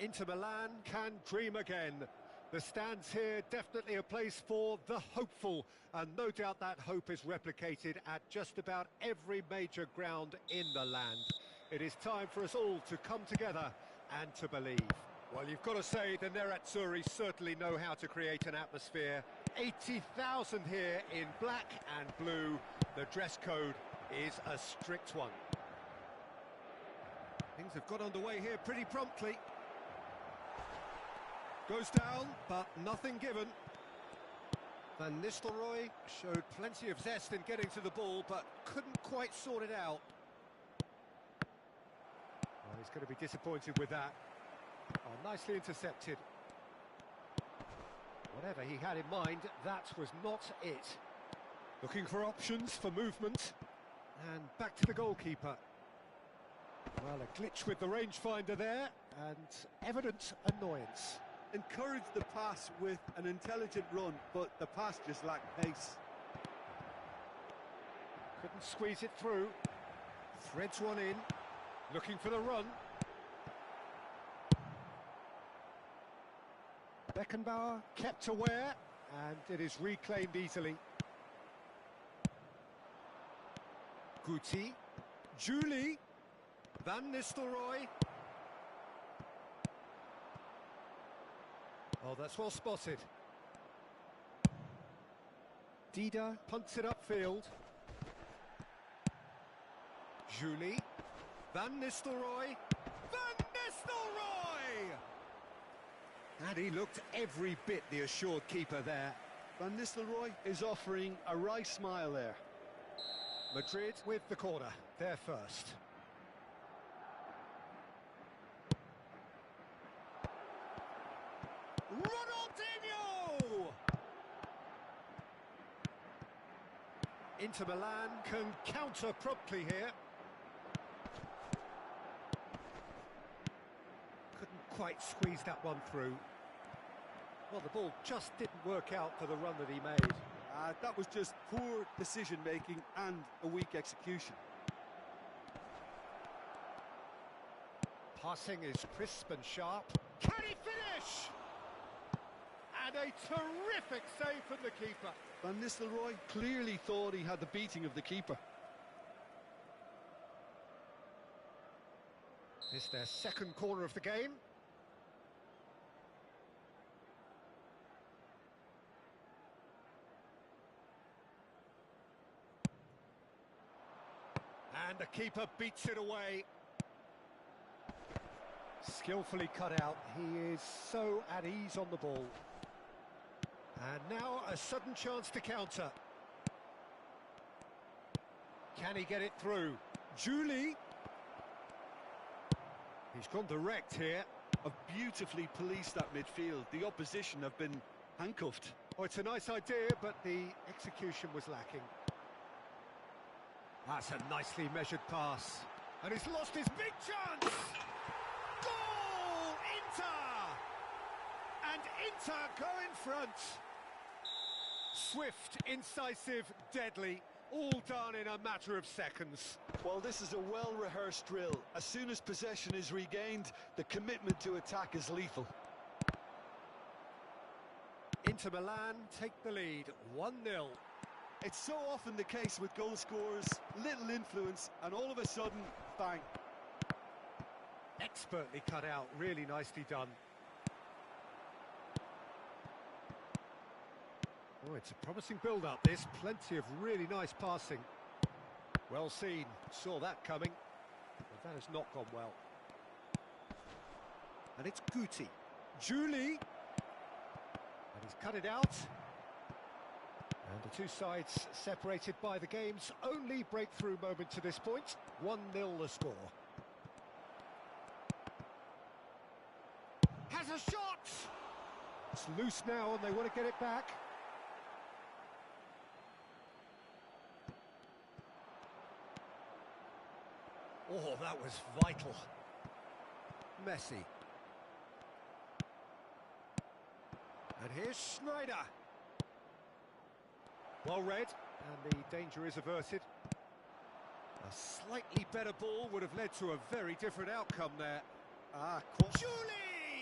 Inter Milan can dream again. The stands here definitely a place for the hopeful, and no doubt that hope is replicated at just about every major ground in the land. It is time for us all to come together and to believe. Well, you've got to say the Nerazzurri certainly know how to create an atmosphere. 80,000 here in black and blue. The dress code is a strict one. Things have got underway here pretty promptly. Goes down, but nothing given. Van Nistelrooy showed plenty of zest in getting to the ball, but couldn't quite sort it out. Well, he's going to be disappointed with that. Oh, nicely intercepted. Whatever he had in mind, that was not it. Looking for options for movement. And back to the goalkeeper. Well, a glitch with the rangefinder there, and evident annoyance. Encouraged the pass with an intelligent run, but the pass just lacked pace. Couldn't squeeze it through. Threads one in. Looking for the run. Beckenbauer kept aware, and it is reclaimed easily. Guti. Julie. Van Nistelrooy. Oh, that's well spotted. Dida punts it upfield. Julie. Van Nistelrooy. Van Nistelrooy! And he looked every bit the assured keeper there. Van Nistelrooy is offering a wry smile there. Madrid with the corner, they're first. Ronaldinho! Inter Milan can counter promptly here. Couldn't quite squeeze that one through. Well, the ball just didn't work out for the run that he made. That was just poor decision-making and a weak execution. Passing is crisp and sharp. Can he finish? And a terrific save from the keeper. Van Nistelrooy clearly thought he had the beating of the keeper. It's their second corner of the game. And the keeper beats it away. Skillfully cut out. He is so at ease on the ball. And now a sudden chance to counter. Can he get it through? Julie. He's gone direct here. Have beautifully policed that midfield. The opposition have been handcuffed. Oh, it's a nice idea, but the execution was lacking. That's a nicely measured pass. And he's lost his big chance! Goal! Inter! And Inter go in front. Swift, incisive, deadly. All done in a matter of seconds. Well, this is a well-rehearsed drill. As soon as possession is regained, the commitment to attack is lethal. Inter Milan take the lead, 1-0. It's so often the case with goal scorers, little influence, and all of a sudden, bang. Expertly cut out, really nicely done. Oh, it's a promising build-up, this. Plenty of really nice passing. Well seen, saw that coming. But that has not gone well. And it's Guti. Julie! And he's cut it out. And the two sides separated by the game's only breakthrough moment to this point. 1-0 the score. Has a shot! It's loose now and they want to get it back. Oh, that was vital. Messi. And here's Schneider. Well read, and the danger is averted. A slightly better ball would have led to a very different outcome there. Julie!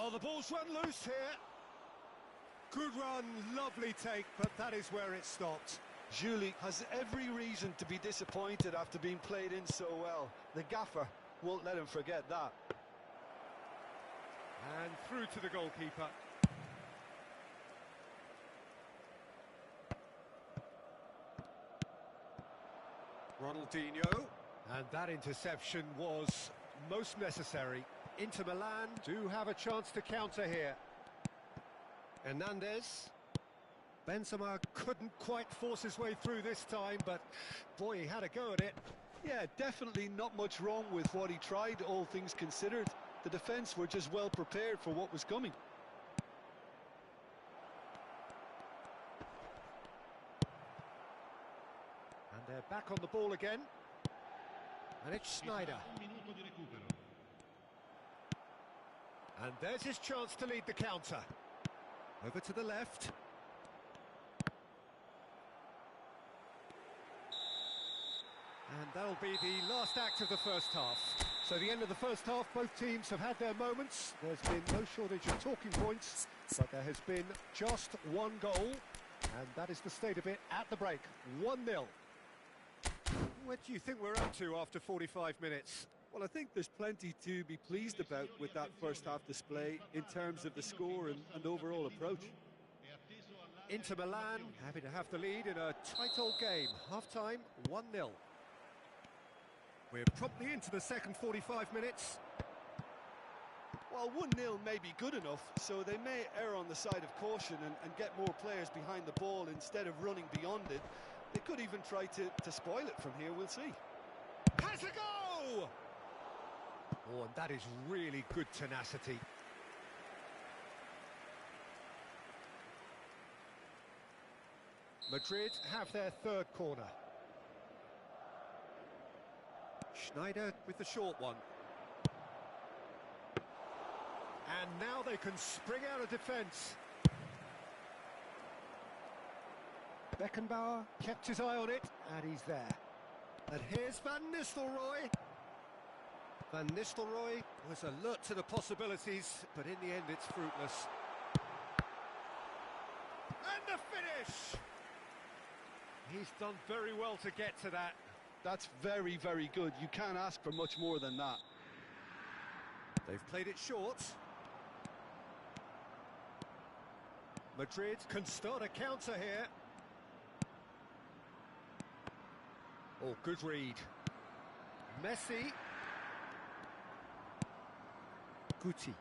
Oh, the ball's run loose here. Good run, lovely take, but that is where it stopped. Julie has every reason to be disappointed after being played in so well. The gaffer won't let him forget that. And through to the goalkeeper. Ronaldinho. And that interception was most necessary. Inter Milan do have a chance to counter here. Hernandez. Benzema couldn't quite force his way through this time, but boy, he had a go at it. Yeah, definitely not much wrong with what he tried, all things considered. The defence were just well prepared for what was coming. And they're back on the ball again. And it's Sneijder. And there's his chance to lead the counter. Over to the left. And that'll be the last act of the first half. So the end of the first half, both teams have had their moments. There's been no shortage of talking points, but there has been just one goal, and that is the state of it at the break. 1-0. What do you think we're up to after 45 minutes? Well, I think there's plenty to be pleased about with that first half display in terms of the score and overall approach. Inter Milan happy to have the lead in a tight old game. Half-time, 1-0. We're promptly into the second 45 minutes. Well, 1-0 may be good enough, so they may err on the side of caution and get more players behind the ball instead of running beyond it. They could even try to spoil it from here, we'll see. Has a go! Oh, and that is really good tenacity. Madrid have their third corner. Sneijder with the short one. And now they can spring out of defence. Beckenbauer kept his eye on it, and he's there. And here's Van Nistelrooy. Van Nistelrooy was alert to the possibilities, but in the end it's fruitless. And the finish! He's done very well to get to that. That's very, very good. You can't ask for much more than that. They've played it short. Madrid can start a counter here. Oh, good read. Messi. Guti.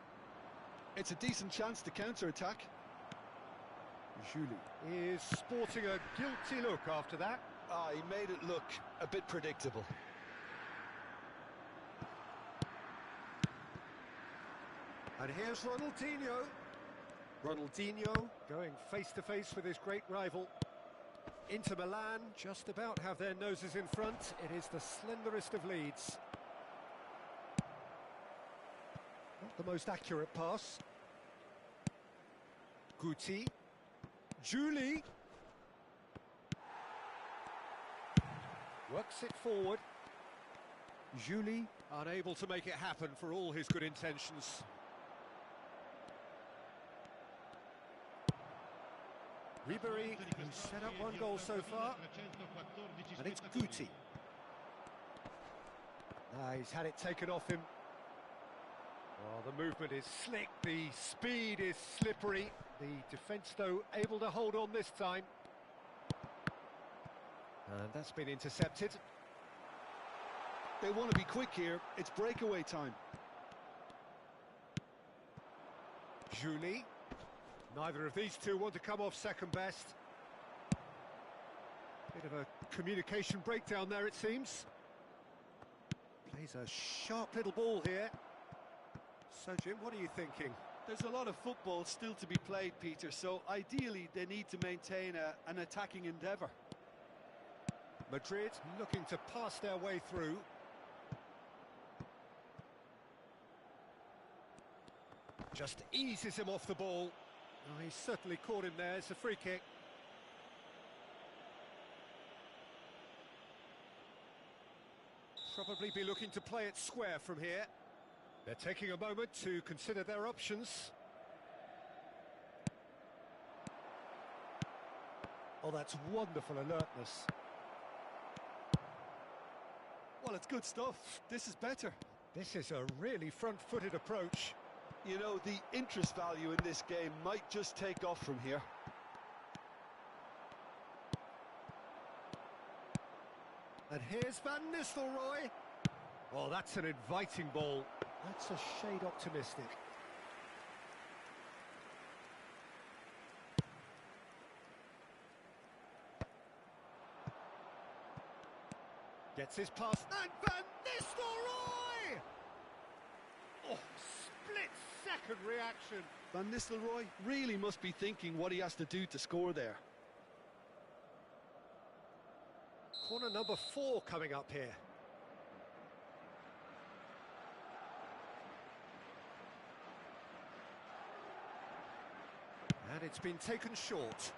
It's a decent chance to counter-attack. Julie is sporting a guilty look after that. Ah, he made it look a bit predictable. And here's Ronaldinho. Ronaldinho going face-to-face with his great rival. Inter Milan just about have their noses in front. It is the slenderest of leads. Not the most accurate pass. Guti. Julie. Works it forward. Julie unable to make it happen for all his good intentions. Ribery, who's set up one goal so far, and it's Guti. He's had it taken off him. Oh, the movement is slick, the speed is slippery. The defence, though, able to hold on this time. And that's been intercepted. They want to be quick here. It's breakaway time. Julie. Neither of these two want to come off second best. Bit of a communication breakdown there, it seems. Plays a sharp little ball here. So, Jim, what are you thinking? There's a lot of football still to be played, Peter, so ideally they need to maintain an attacking endeavour. Madrid looking to pass their way through. Just eases him off the ball. Oh, he's certainly caught him there. It's a free kick. Probably be looking to play it square from here. They're taking a moment to consider their options. Oh, that's wonderful alertness. Well, it's good stuff. This is better. This is a really front-footed approach. You know, the interest value in this game might just take off from here. And here's Van Nistelrooy. Oh, that's an inviting ball. That's a shade optimistic. Gets his pass, and Van Nistelrooy! Oh, split-second reaction. Van Nistelrooy really must be thinking what he has to do to score there. Corner number 4 coming up here. And it's been taken short.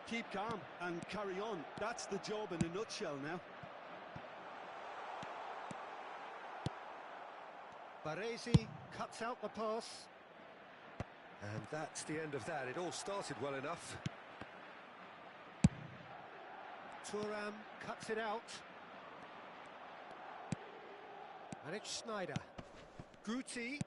Keep calm and carry on. That's the job in a nutshell now. Baresi cuts out the pass. And that's the end of that. It all started well enough. Thuram cuts it out. And it's Schneider. Guti.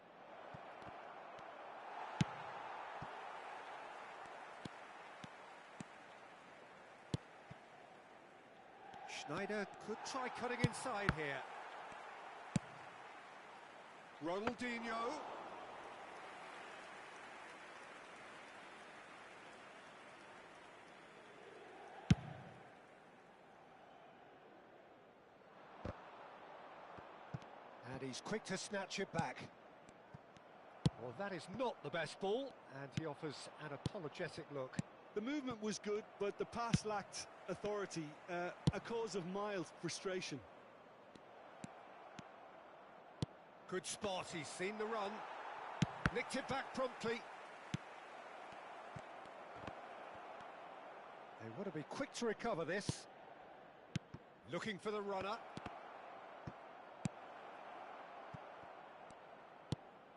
Schneider could try cutting inside here. Ronaldinho. And he's quick to snatch it back. Well, that is not the best ball, and he offers an apologetic look. The movement was good, but the pass lacked authority, a cause of mild frustration. Good spot, he's seen the run. Nicked it back promptly. They want to be quick to recover this. Looking for the runner.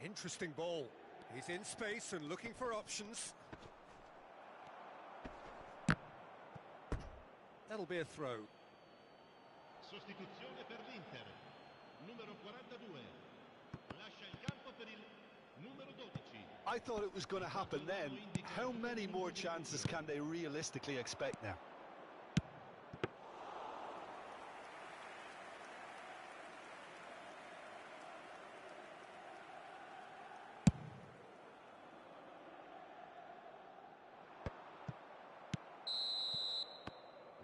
Interesting ball. He's in space and looking for options. That'll be a throw. Sostituzione per l'Inter. Numero 42. Lascia il campo per il numero 12. I thought it was going to happen then. How many more chances can they realistically expect now?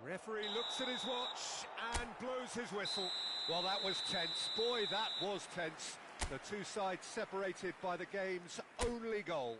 Referee looks at his watch and blows his whistle. Well, that was tense. Boy, that was tense. The two sides separated by the game's only goal.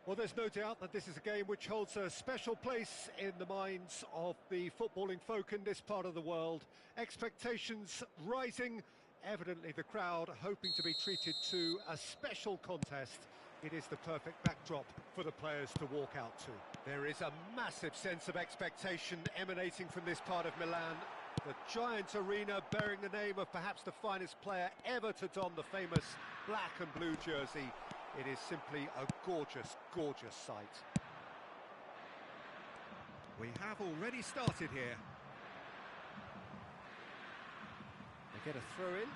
Well, there's no doubt that this is a game which holds a special place in the minds of the footballing folk in this part of the world. Expectations rising, evidently the crowd hoping to be treated to a special contest. It is the perfect backdrop for the players to walk out to. There is a massive sense of expectation emanating from this part of Milan. The giant arena bearing the name of perhaps the finest player ever to don the famous black and blue jersey. It is simply a gorgeous, gorgeous sight. We have already started here. They get a throw in.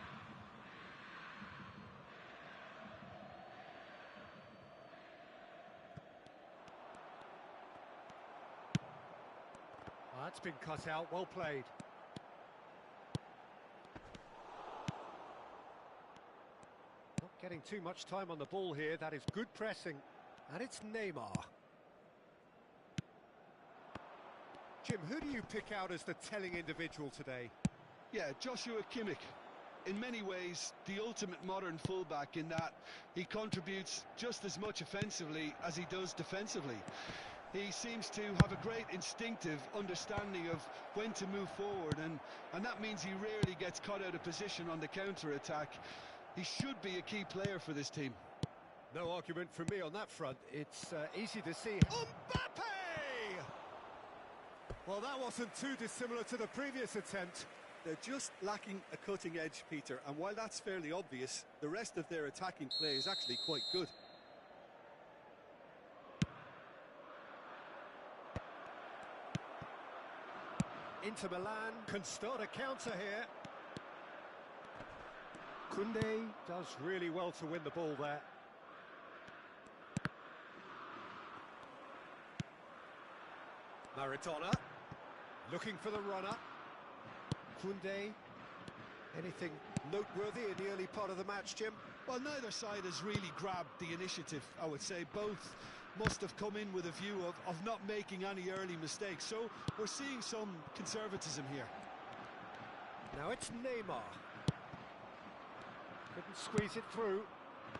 Oh, that's been cut out, well played. Getting too much time on the ball here. That is good pressing. And it's Neymar. Jim, who do you pick out as the telling individual today? Yeah, Joshua Kimmich. In many ways, the ultimate modern fullback in that he contributes just as much offensively as he does defensively. He seems to have a great instinctive understanding of when to move forward, and that means he rarely gets caught out of position on the counter-attack. He should be a key player for this team. No argument from me on that front. It's easy to see. Mbappe! Well, that wasn't too dissimilar to the previous attempt. They're just lacking a cutting edge, Peter, and while that's fairly obvious, the rest of their attacking play is actually quite good. Inter Milan can start a counter here. Koundé does really well to win the ball there. Maradona looking for the runner. Koundé, anything noteworthy in the early part of the match, Jim? Well, neither side has really grabbed the initiative, I would say. Both must have come in with a view of not making any early mistakes. So we're seeing some conservatism here. Now it's Neymar. Couldn't squeeze it through.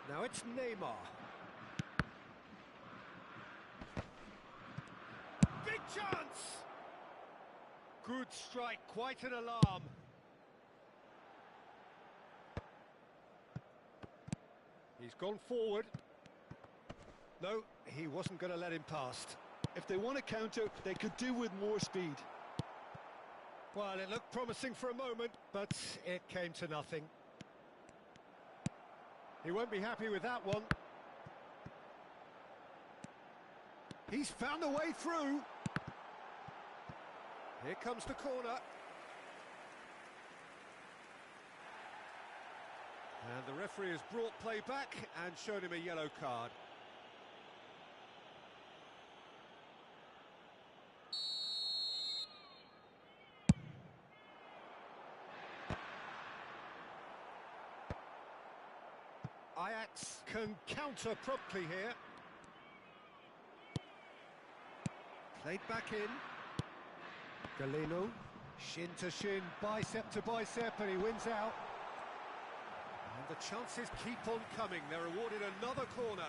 Now it's Neymar. Big chance! Good strike, quite an alarm. He's gone forward. No, he wasn't going to let him past. If they want to counter, they could do with more speed. Well, it looked promising for a moment, but it came to nothing. He won't be happy with that one. He's found a way through. Here comes the corner. And the referee has brought play back and shown him a yellow card. Ajax can counter promptly here. Played back in. Galeno, shin to shin, bicep to bicep, and he wins out. And the chances keep on coming. They're awarded another corner.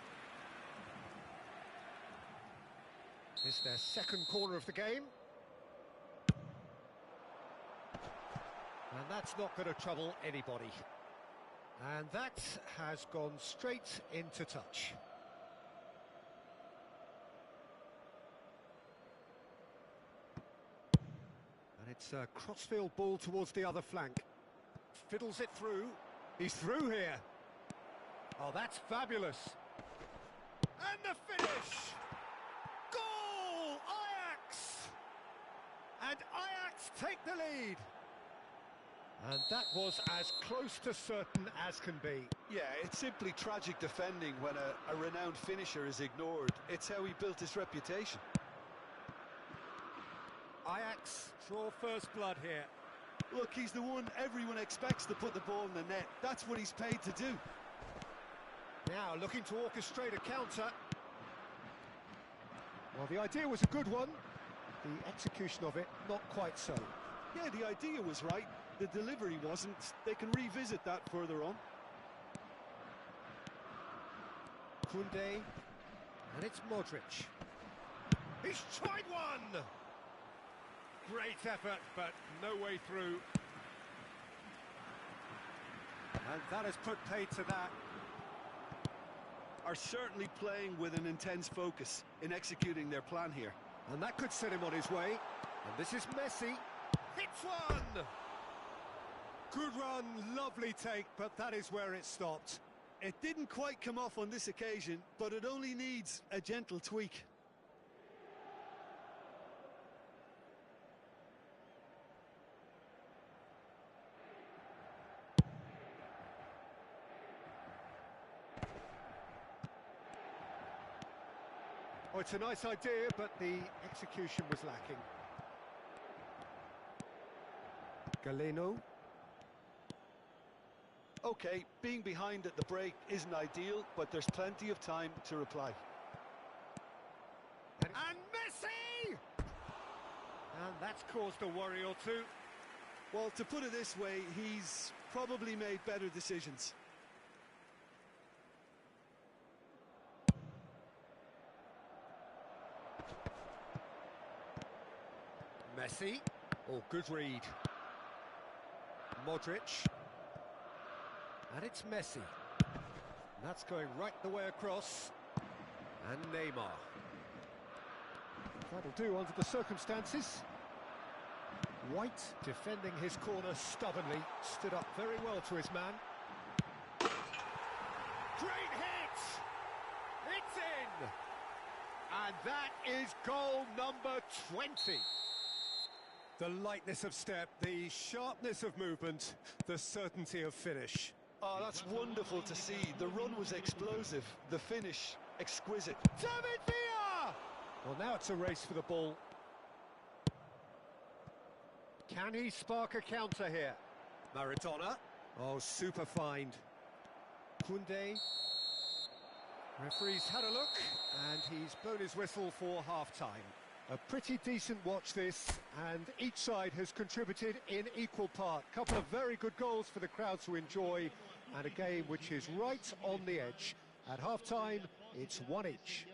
It's their second corner of the game. And that's not going to trouble anybody. And that has gone straight into touch. And it's a crossfield ball towards the other flank. Fiddles it through. He's through here. Oh, that's fabulous. And the finish! Goal! Ajax! And Ajax take the lead. And that was as close to certain as can be. Yeah, it's simply tragic defending when a renowned finisher is ignored. It's how he built his reputation. Ajax draw first blood here. Look, he's the one everyone expects to put the ball in the net. That's what he's paid to do. Now looking to orchestrate a counter. Well, the idea was a good one. The execution of it, not quite so. Yeah, the idea was right. The delivery wasn't. They can revisit that further on. Koundé And it's Modric. He's tried one! Great effort, but no way through. And that has put paid to that. Are certainly playing with an intense focus in executing their plan here. And that could set him on his way. And this is Messi. Hits one! Good run, lovely take, but that is where it stopped. It didn't quite come off on this occasion, but it only needs a gentle tweak. Oh, it's a nice idea, but the execution was lacking. Galeno. Okay, being behind at the break isn't ideal, but there's plenty of time to reply. And Messi! And that's caused a worry or two. Well, to put it this way, he's probably made better decisions. Messi. Oh, good read. Modric. And it's Messi. That's going right the way across. And Neymar. That'll do under the circumstances. White, defending his corner stubbornly, stood up very well to his man. Great hit! It's in! And that is goal number 20. The lightness of step, the sharpness of movement, the certainty of finish. Oh, that's wonderful to see. The run was explosive, the finish exquisite. David Villa! Well, now it's a race for the ball. Can he spark a counter here? Maradona. Oh, super find. Koundé. Referee's had a look, and he's blown his whistle for half-time. A pretty decent watch this, and each side has contributed in equal part. Couple of very good goals for the crowd to enjoy, and a game which is right on the edge. At half-time, it's one each.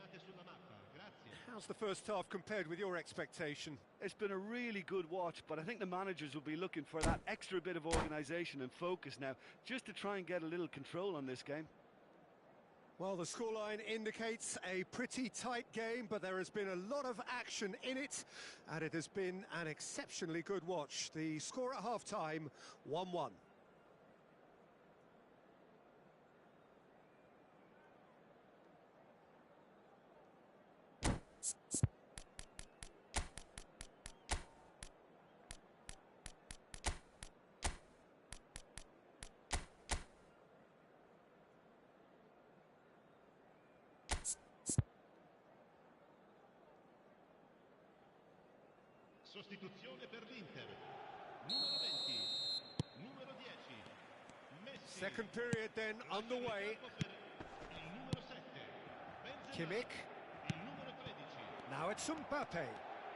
How's the first half compared with your expectation? It's been a really good watch, but I think the managers will be looking for that extra bit of organisation and focus now, just to try and get a little control on this game. Well, the scoreline indicates a pretty tight game, but there has been a lot of action in it, and it has been an exceptionally good watch. The score at half-time, 1-1. Sostituzione per l'Inter. Numero 20, numero 10. Messi. Second period then underway. Il numero 7. Kimmich. Il numero 13. Now it's Mbappe.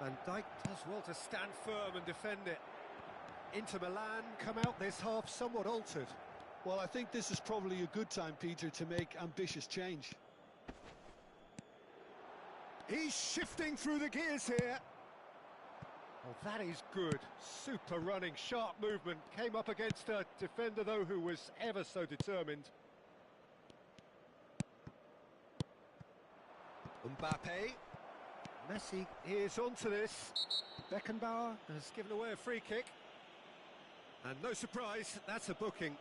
Van Dijk does well to stand firm and defend it. Inter Milan come out this half somewhat altered. Well, I think this is probably a good time, Peter, to make ambitious change. He's shifting through the gears here. Oh, that is good. Super running, sharp movement. Came up against a defender, though, who was ever so determined. Mbappe. Messi is onto this. Beckenbauer has given away a free kick. And no surprise, that's a booking.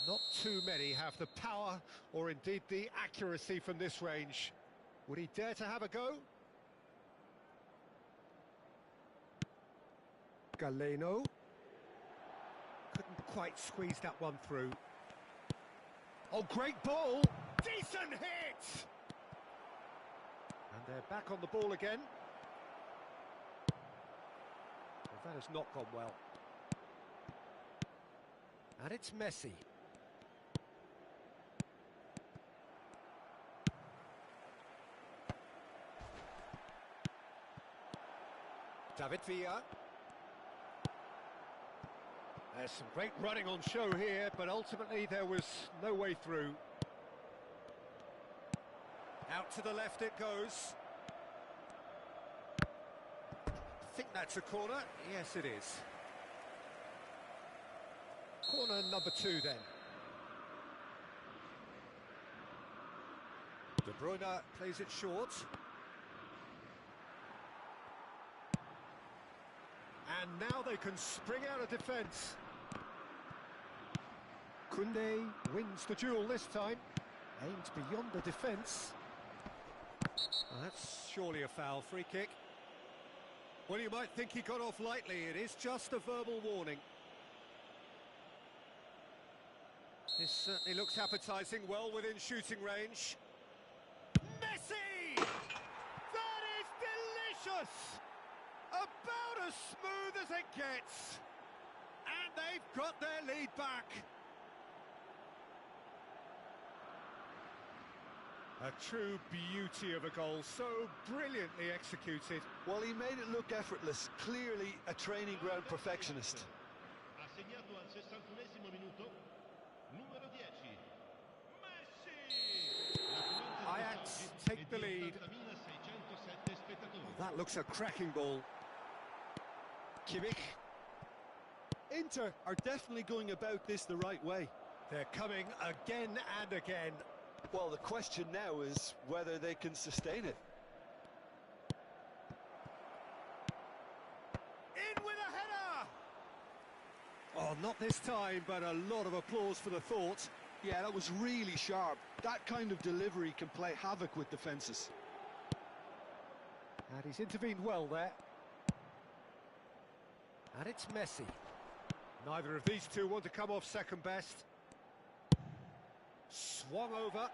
Not too many have the power or indeed the accuracy from this range. Would he dare to have a go? Galeno. Couldn't quite squeeze that one through. Oh, great ball! Decent hit! And they're back on the ball again. Well, that has not gone well. And it's Messi. David Villa. There's some great running on show here, but ultimately there was no way through. Out to the left it goes. I think that's a corner. Yes, it is. Corner number 2 then. De Bruyne plays it short. And now they can spring out of defence. Koundé wins the duel this time. Aimed beyond the defence. Well, that's surely a foul. Free kick. Well, you might think he got off lightly. It is just a verbal warning. This certainly looks appetising, well within shooting range. Messi! That is delicious! About as smooth as it gets. And they've got their lead back. A true beauty of a goal, so brilliantly executed. Well, he made it look effortless. Clearly a training ground perfectionist. Ha segnato al 61esimo minuto, numero 10, Messi! Ajax take the lead. 80.607 spettatori. That looks a cracking ball. Kimmich. Inter are definitely going about this the right way. They're coming again and again. Well, the question now is whether they can sustain it. In with a header! Oh, not this time, but a lot of applause for the thought. Yeah, that was really sharp. That kind of delivery can play havoc with defences. And he's intervened well there. And it's Messi. Neither of these two want to come off second best. Swung over.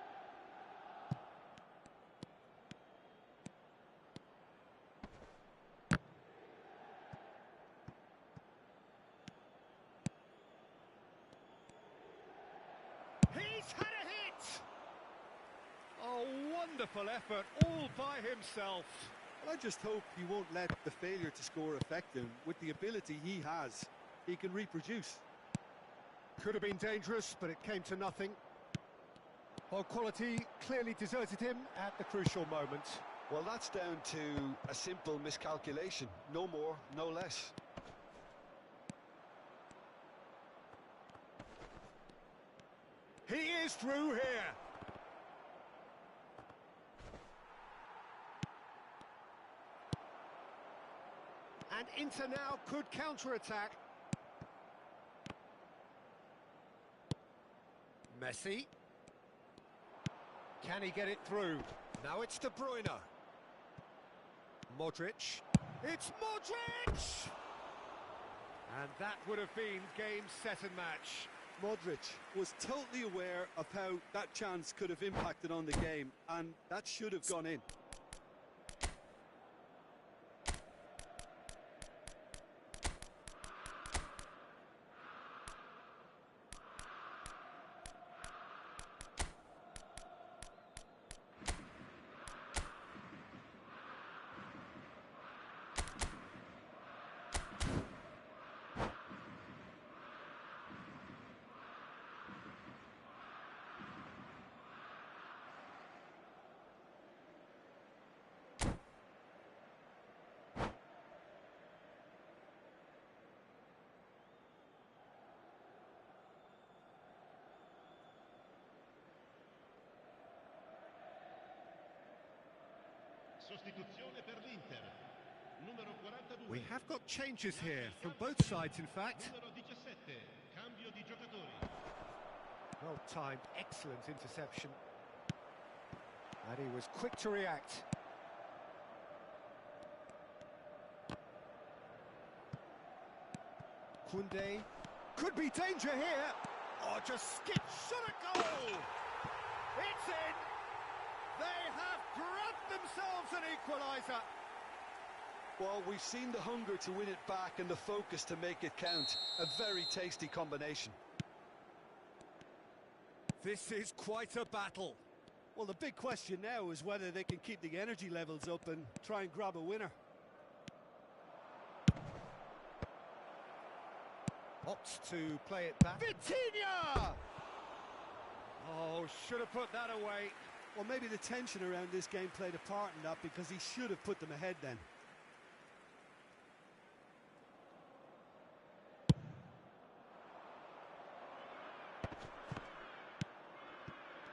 He's had a hit! Oh, wonderful effort, all by himself. Well, I just hope he won't let the failure to score affect him. With the ability he has, he can reproduce. Could have been dangerous, but it came to nothing. While quality clearly deserted him at the crucial moment. Well, that's down to a simple miscalculation. No more, no less. He is through here. And Inter now could counter-attack. Messi. Can he get it through? Now it's De Bruyne. Modric. It's Modric! And that would have been game, set and match. Modric was totally aware of how that chance could have impacted on the game, and that should have gone in. Sostituzione per l'Inter. Numero 42. We have got changes here from both sides, in fact. Numero 17. Cambio di giocatori. Well-timed, excellent interception. And he was quick to react. Koundé. Could be danger here. Oh, just skip shot a goal! It's in! They have grabbed themselves an equaliser. Well, we've seen the hunger to win it back and the focus to make it count. A very tasty combination. This is quite a battle. Well, the big question now is whether they can keep the energy levels up and try and grab a winner. Opts to play it back. Vitinha! Oh, should have put that away. Well, maybe the tension around this game played a part in that, because he should have put them ahead then.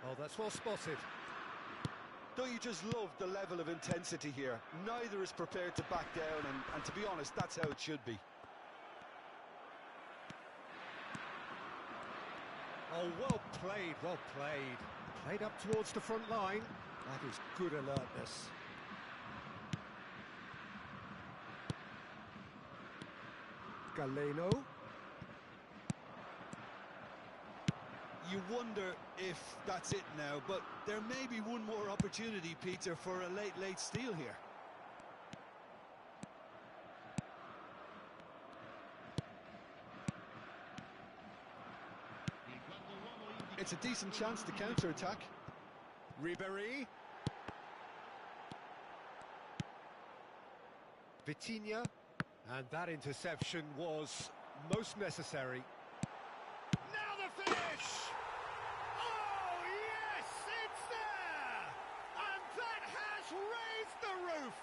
Oh, that's well spotted. Don't you just love the level of intensity here? Neither is prepared to back down, and to be honest, that's how it should be. Oh, well played, well played. Played up towards the front line. That is good alertness. Galeno. You wonder if that's it now, but there may be one more opportunity, Peter, for a late steal here. It's a decent chance to counter-attack. Ribéry. Vitinha. And that interception was most necessary. Now the finish! Oh, yes, it's there! And that has raised the roof!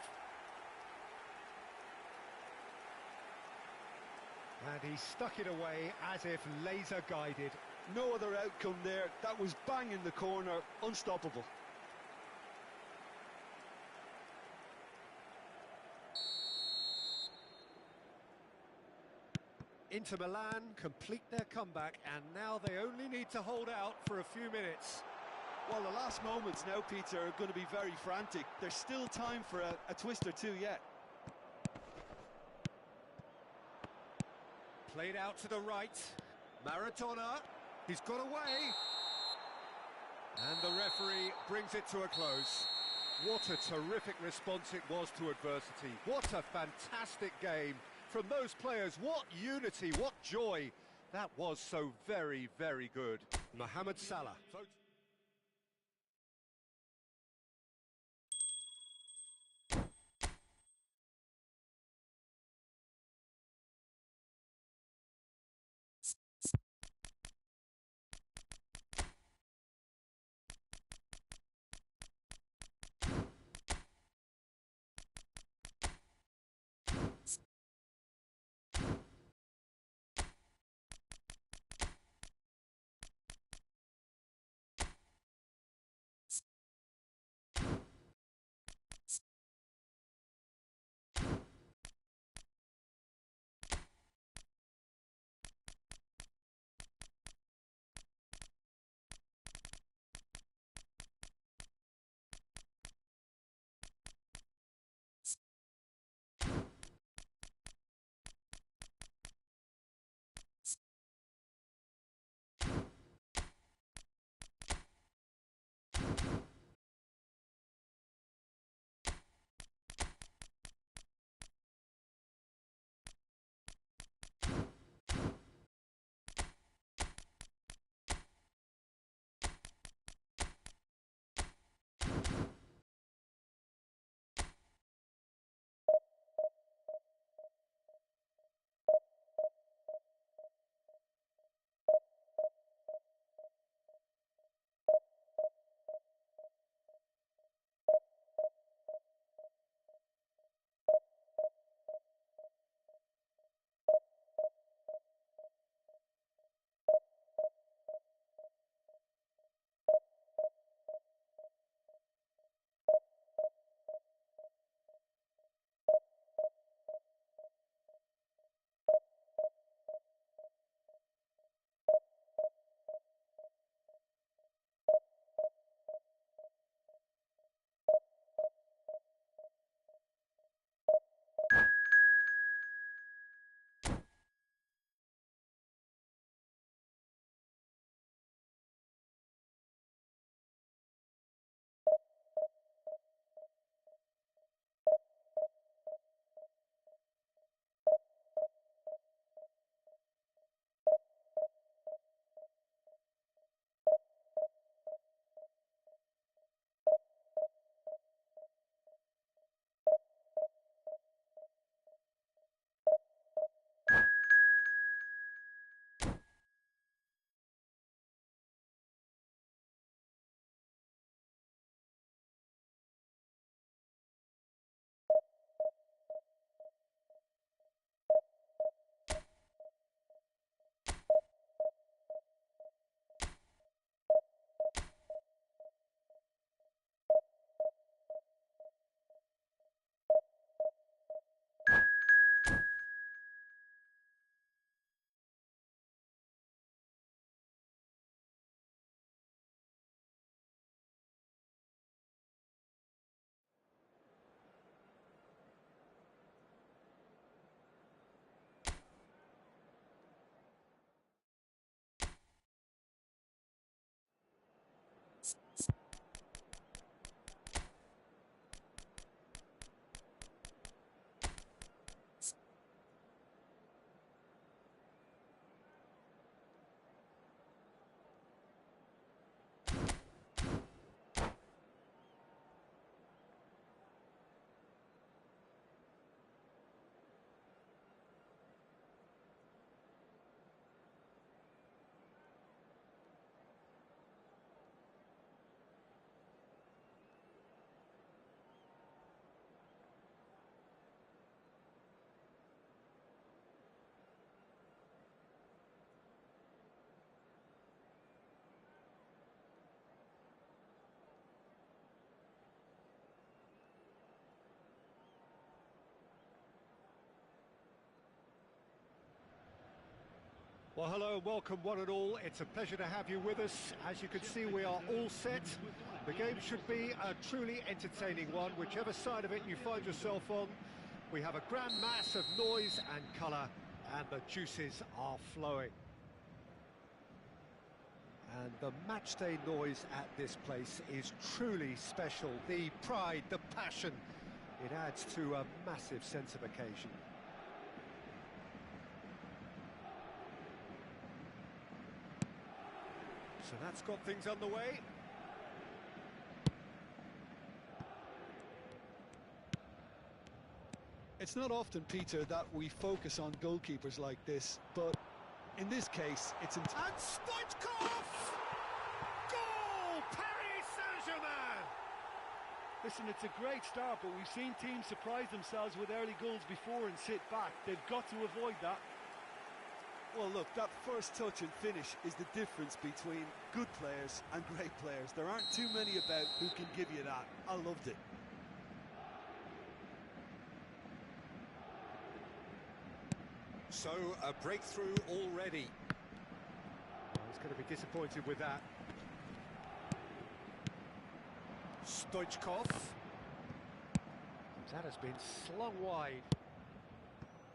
And he stuck it away as if laser-guided. No other outcome there. That was bang in the corner, unstoppable. Inter Milan complete their comeback, and now they only need to hold out for a few minutes. Well, the last moments now, Peter, are going to be very frantic. There's still time for a twist or two yet. Played out to the right. Maradona. He's got away. And the referee brings it to a close. What a terrific response it was to adversity. What a fantastic game from those players. What unity, what joy. That was so very, very good. Mohamed Salah. Well, hello and welcome one and all. It's a pleasure to have you with us. As you can see, we are all set. The game should be a truly entertaining one, whichever side of it you find yourself on. We have a grand mass of noise and colour, and the juices are flowing. And the matchday noise at this place is truly special. The pride, the passion, it adds to a massive sense of occasion. So that's got things underway. It's not often, Peter, that we focus on goalkeepers like this, but in this case, it's... And Stoichkov! Goal! Paris Saint-Germain! Listen, it's a great start, but we've seen teams surprise themselves with early goals before and sit back. They've got to avoid that. Well, look, that first touch and finish is the difference between good players and great players. There aren't too many about who can give you that. I loved it. So, a breakthrough already. Well, he's going to be disappointed with that. Stoichkov. That has been slung wide.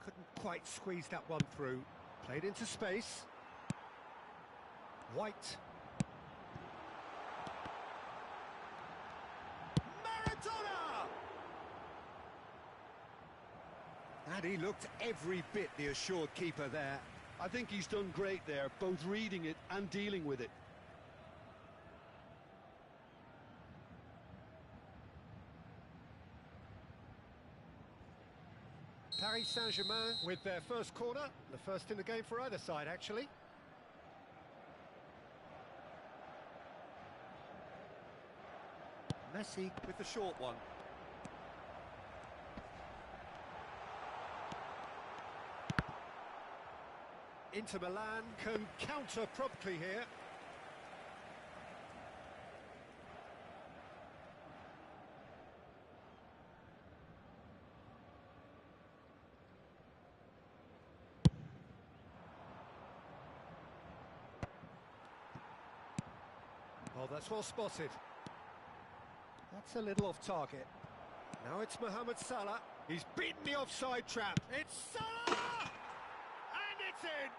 Couldn't quite squeeze that one through. Played into space. White. Maradona! And he looked every bit the assured keeper there. I think he's done great there, both reading it and dealing with it. Paris Saint-Germain with their first corner, the first in the game for either side, actually. Messi with the short one. Inter Milan can counter promptly here. Oh, that's well spotted. That's a little off target. Now it's Mohamed Salah. He's beaten the offside trap. It's Salah! And it's in!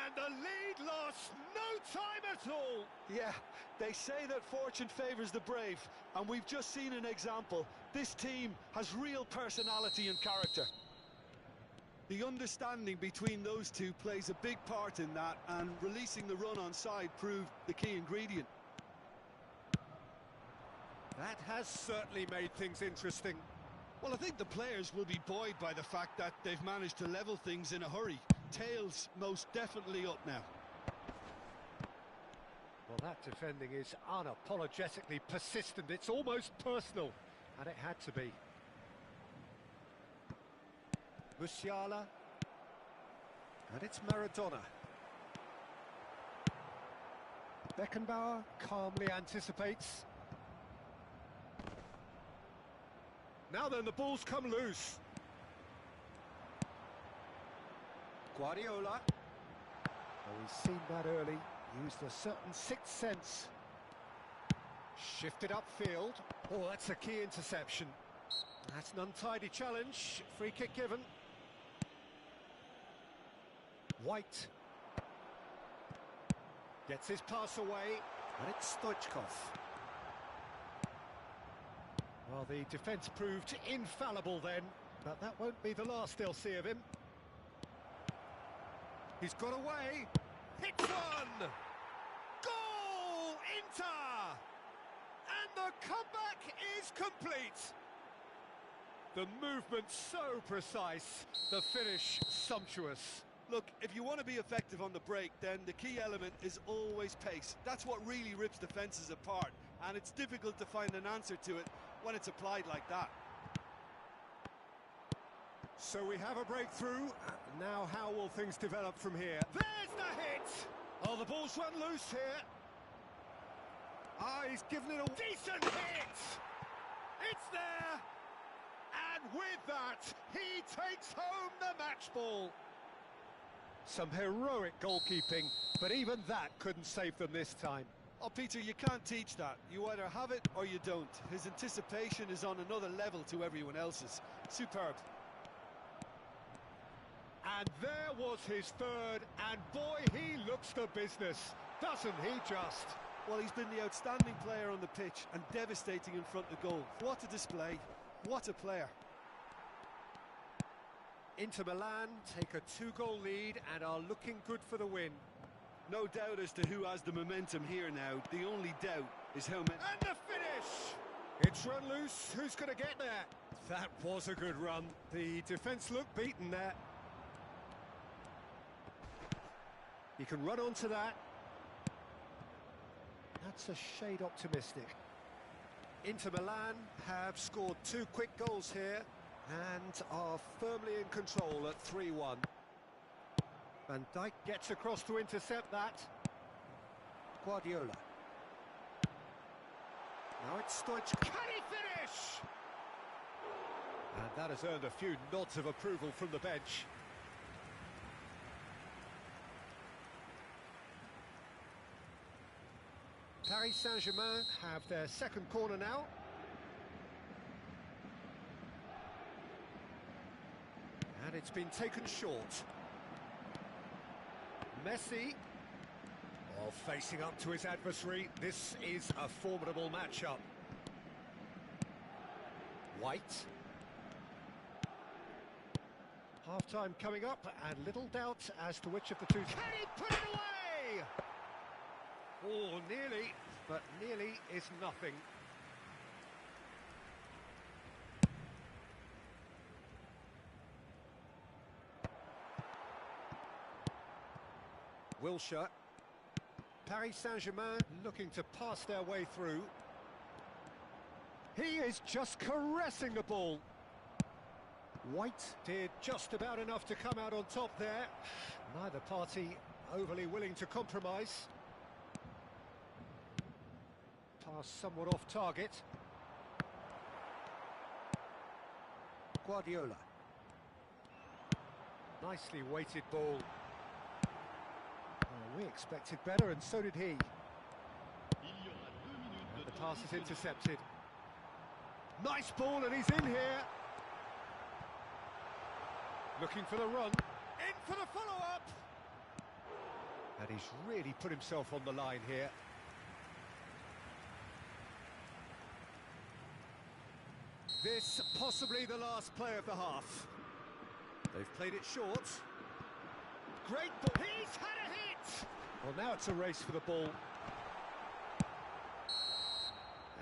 And the lead lost no time at all. Yeah, they say that fortune favours the brave, and we've just seen an example. This team has real personality and character. The understanding between those two plays a big part in that, and releasing the run on side proved the key ingredient. That has certainly made things interesting. Well, I think the players will be buoyed by the fact that they've managed to level things in a hurry. Tails most definitely up now. Well, that defending is unapologetically persistent. It's almost personal, and it had to be. Musiala, and it's Maradona. Beckenbauer calmly anticipates. Now then, the ball's come loose. Guardiola. Oh, he's seen that early, used a certain sixth sense. Shifted upfield. Oh, that's a key interception. That's an untidy challenge. Free kick given. White gets his pass away, and it's Stoichkov. Well, the defence proved infallible then, but that won't be the last they'll see of him. He's got away. Hits one! Goal! Inter! And the comeback is complete. The movement so precise, the finish sumptuous. Look, if you want to be effective on the break, then the key element is always pace. That's what really rips defences apart, and it's difficult to find an answer to it when it's applied like that. So we have a breakthrough. Now how will things develop from here? There's the hit! Oh, the ball's run loose here. Ah, he's given it a decent hit! It's there! And with that, he takes home the match ball. Some heroic goalkeeping, but even that couldn't save them this time. Oh, Peter, you can't teach that. You either have it or you don't. His anticipation is on another level to everyone else's. Superb. And there was his third, and boy, he looks the business, doesn't he just? Well, he's been the outstanding player on the pitch and devastating in front of goal. What a display, what a player. Inter Milan take a 2-goal lead and are looking good for the win. No doubt as to who has the momentum here now. The only doubt is how many... And the finish! It's run loose, who's going to get there? That was a good run. The defence looked beaten there. He can run onto that. That's a shade optimistic. Inter Milan have scored 2 quick goals here and are firmly in control at 3-1. Van Dijk gets across to intercept that. Guardiola. Now it's Stoich. Can he finish? And that has earned a few nods of approval from the bench. Paris Saint-Germain have their second corner now. And it's been taken short. Messi, facing up to his adversary. This is a formidable matchup. White. Half-time coming up, and little doubt as to which of the two... Can he put it away? Oh, nearly, but nearly is nothing. Wilshere. Paris Saint-Germain looking to pass their way through. He is just caressing the ball. White did just about enough to come out on top there. Neither party overly willing to compromise. Pass somewhat off target. Guardiola. Nicely weighted ball. We expected better, and so did he. And the pass is intercepted. Nice ball, and he's in here. Looking for the run. In for the follow-up. And he's really put himself on the line here. This possibly the last play of the half. They've played it short. Great ball. He's had a hit! Well, now it's a race for the ball.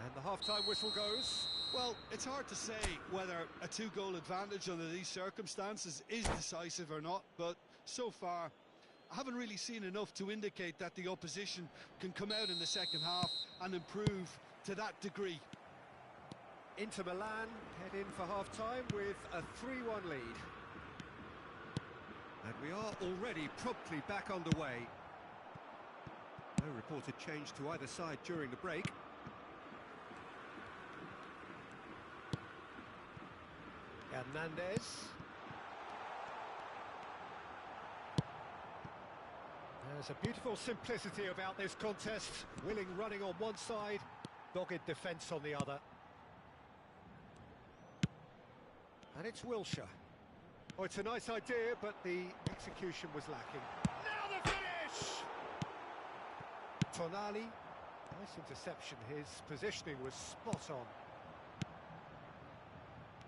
And the half-time whistle goes. Well, it's hard to say whether a 2-goal advantage under these circumstances is decisive or not, but so far I haven't really seen enough to indicate that the opposition can come out in the second half and improve to that degree. Inter Milan head in for half-time with a 3-1 lead. And we are already promptly back underway. No reported change to either side during the break. Hernandez. There's a beautiful simplicity about this contest. Willing running on one side, dogged defence on the other. And it's Wilshere. Oh, it's a nice idea, but the execution was lacking. Now the finish! Tonali, nice interception. His positioning was spot on.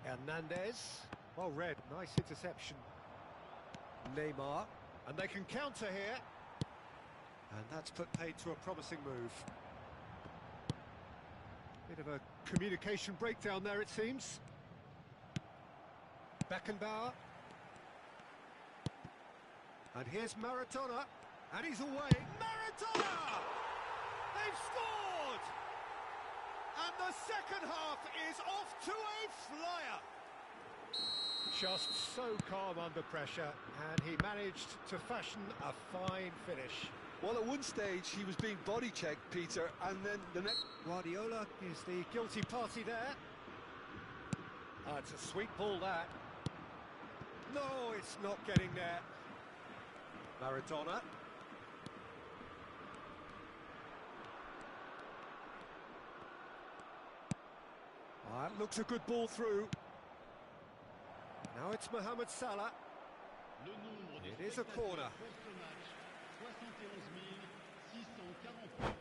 Hernandez, well read, nice interception. Neymar, and they can counter here. And that's put paid to a promising move. Bit of a communication breakdown there, it seems. Beckenbauer. And here's Maradona, and he's away. Maradona! They've scored! And the second half is off to a flyer. Just so calm under pressure, and he managed to fashion a fine finish. Well, at one stage he was being body checked, Peter, and then the next... Guardiola is the guilty party there. Oh, it's a sweet ball, that. No, it's not getting there. Maradona. That looks a good ball through. Now it's Mohamed Salah. Le nombre de It is a corner. spectateurs pour ce match, 71 648.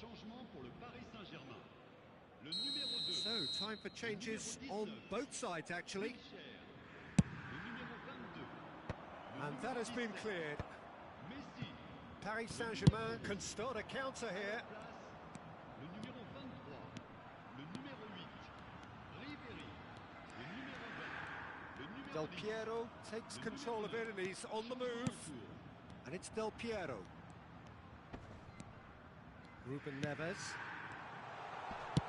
Changement pour le Paris Saint-Germain. Le numéro 2. So, time for changes on both sides, actually. Le numéro 22. Le And numéro that has been 17. cleared. Messi. Paris Saint-Germain can start a counter here. Le numéro 23. Le numéro 8. Ribéry. Le numéro 20. Le numéro Del 10. Piero takes control of it and he's on the move. And it's Del Piero. Ruben Neves.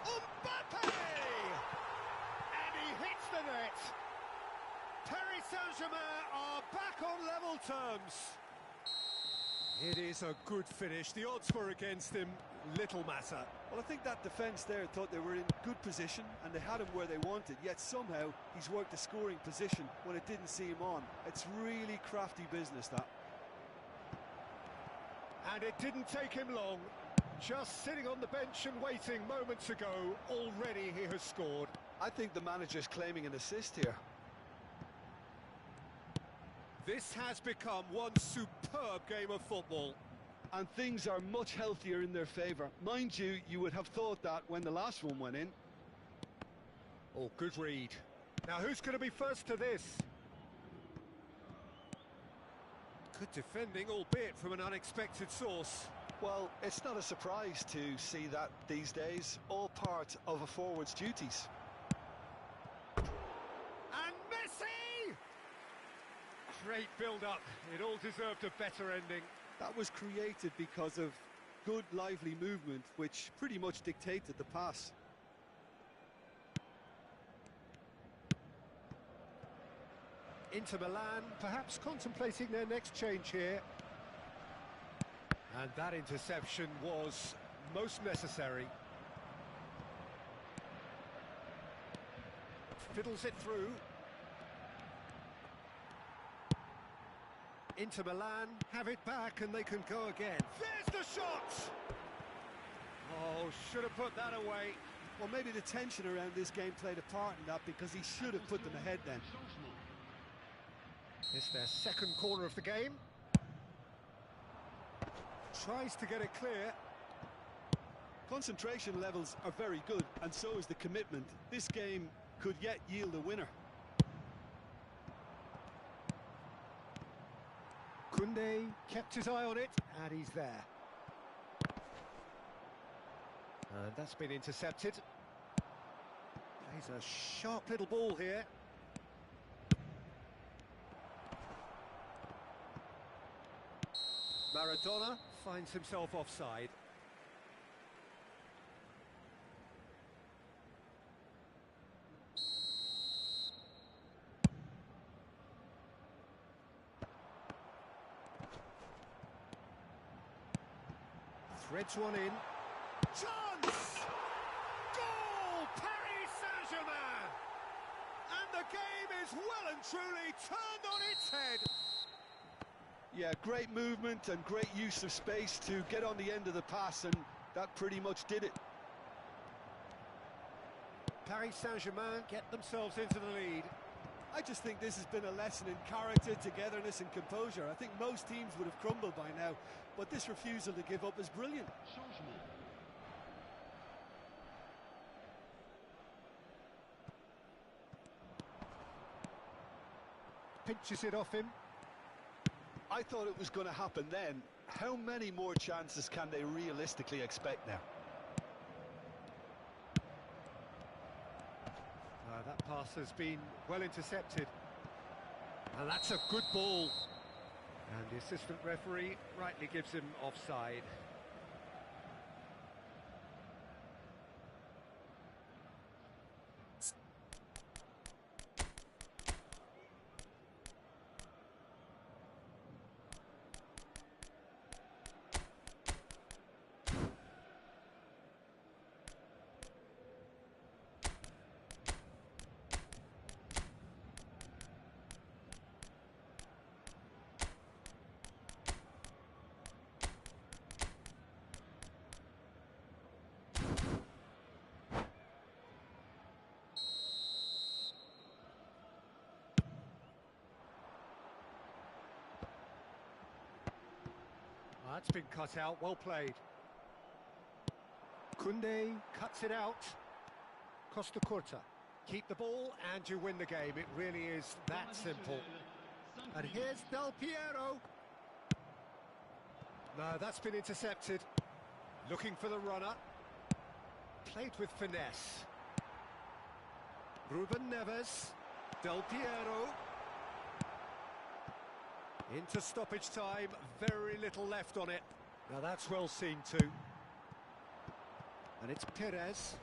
Mbappe! And he hits the net. Paris Saint-Germain are back on level terms. It is a good finish. The odds were against him. Little matter. Well, I think that defence there thought they were in good position and they had him where they wanted, yet somehow he's worked a scoring position when it didn't see him on. It's really crafty business, that. And it didn't take him long. Just sitting on the bench and waiting moments ago, already he has scored. I think the manager's claiming an assist here. This has become one superb game of football. And things are much healthier in their favour. Mind you, you would have thought that when the last one went in. Oh, good read. Now who's going to be first to this? Good defending, albeit from an unexpected source. Well, it's not a surprise to see that these days, all part of a forward's duties. And Messi! Great build-up. It all deserved a better ending. That was created because of good, lively movement, which pretty much dictated the pass. Inter Milan, perhaps contemplating their next change here. And that interception was most necessary. Fiddles it through. Inter Milan have it back and they can go again. There's the shot! Oh, should have put that away. Well, maybe the tension around this game played a part in that, because he should have put them ahead then. It's their second corner of the game. Tries to get it clear. Concentration levels are very good, and so is the commitment. This game could yet yield a winner. Koundé kept his eye on it, and he's there. And that's been intercepted. Plays a sharp little ball here. Maradona finds himself offside. Threads one in. Chance! Goal! Paris Saint-Germain! And the game is well and truly turned on its head. Yeah, great movement and great use of space to get on the end of the pass, and that pretty much did it. Paris Saint-Germain get themselves into the lead. I just think this has been a lesson in character, togetherness and composure. I think most teams would have crumbled by now, but this refusal to give up is brilliant. Changement. Pinches it off him. I thought it was going to happen then. How many more chances can they realistically expect now? That pass has been well intercepted. And that's a good ball. And the assistant referee rightly gives him offside. That's been cut out, well played. Koundé cuts it out. Costa Curta. Keep the ball and you win the game. It really is that simple. And here's Del Piero. No, that's been intercepted. Looking for the runner. Played with finesse. Ruben Neves. Del Piero. Into stoppage time, very little left on it. Now that's well seen too. And it's Perez.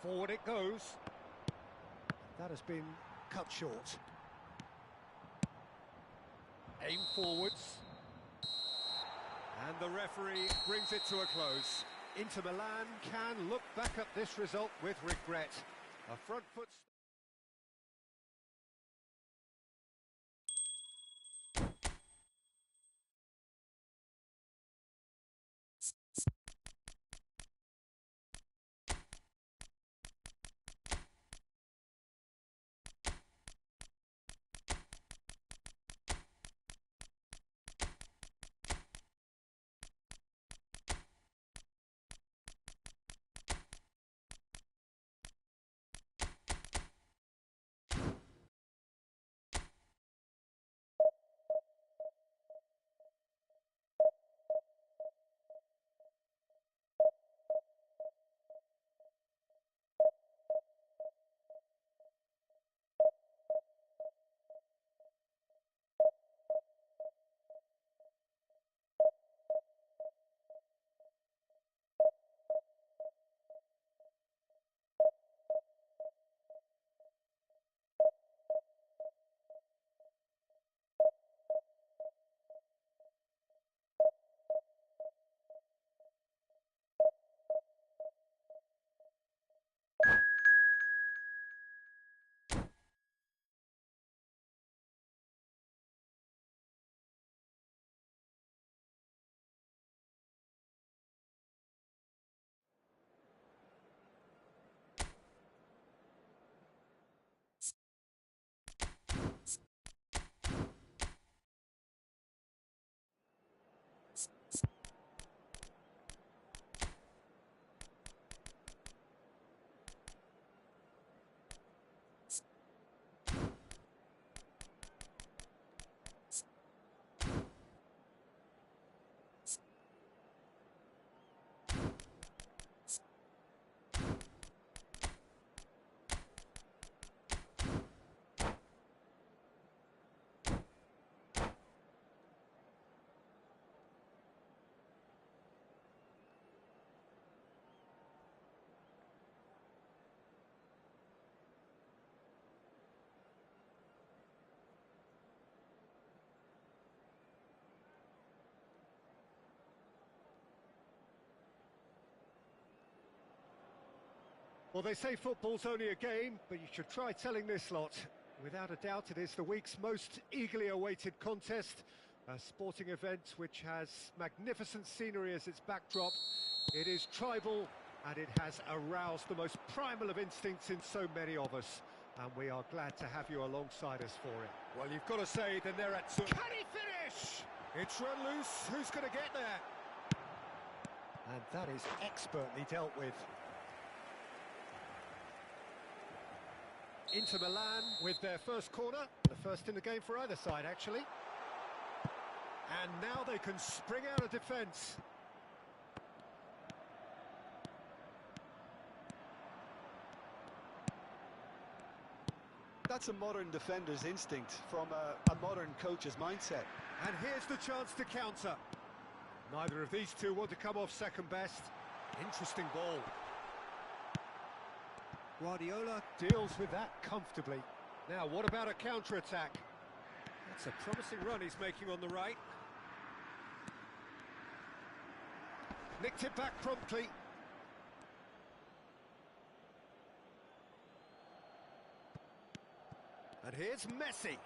Forward it goes. That has been cut short. Aim forwards. And the referee brings it to a close. Inter Milan can look back at this result with regret. A front foot... Well, they say football's only a game, but you should try telling this lot. Without a doubt, it is the week's most eagerly awaited contest. A sporting event which has magnificent scenery as its backdrop. It is tribal, and it has aroused the most primal of instincts in so many of us. And we are glad to have you alongside us for it. Well, you've got to say that they're at... Can he finish? It's run loose. Who's going to get there? And that is expertly dealt with. Inter Milan with their first corner. The first in the game for either side, actually. And now they can spring out of defence. That's a modern defender's instinct from a modern coach's mindset. And here's the chance to counter. Neither of these two want to come off second best. Interesting ball. Guardiola deals with that comfortably. Now, what about a counter-attack? That's a promising run he's making on the right. Nicked it back promptly. And here's Messi.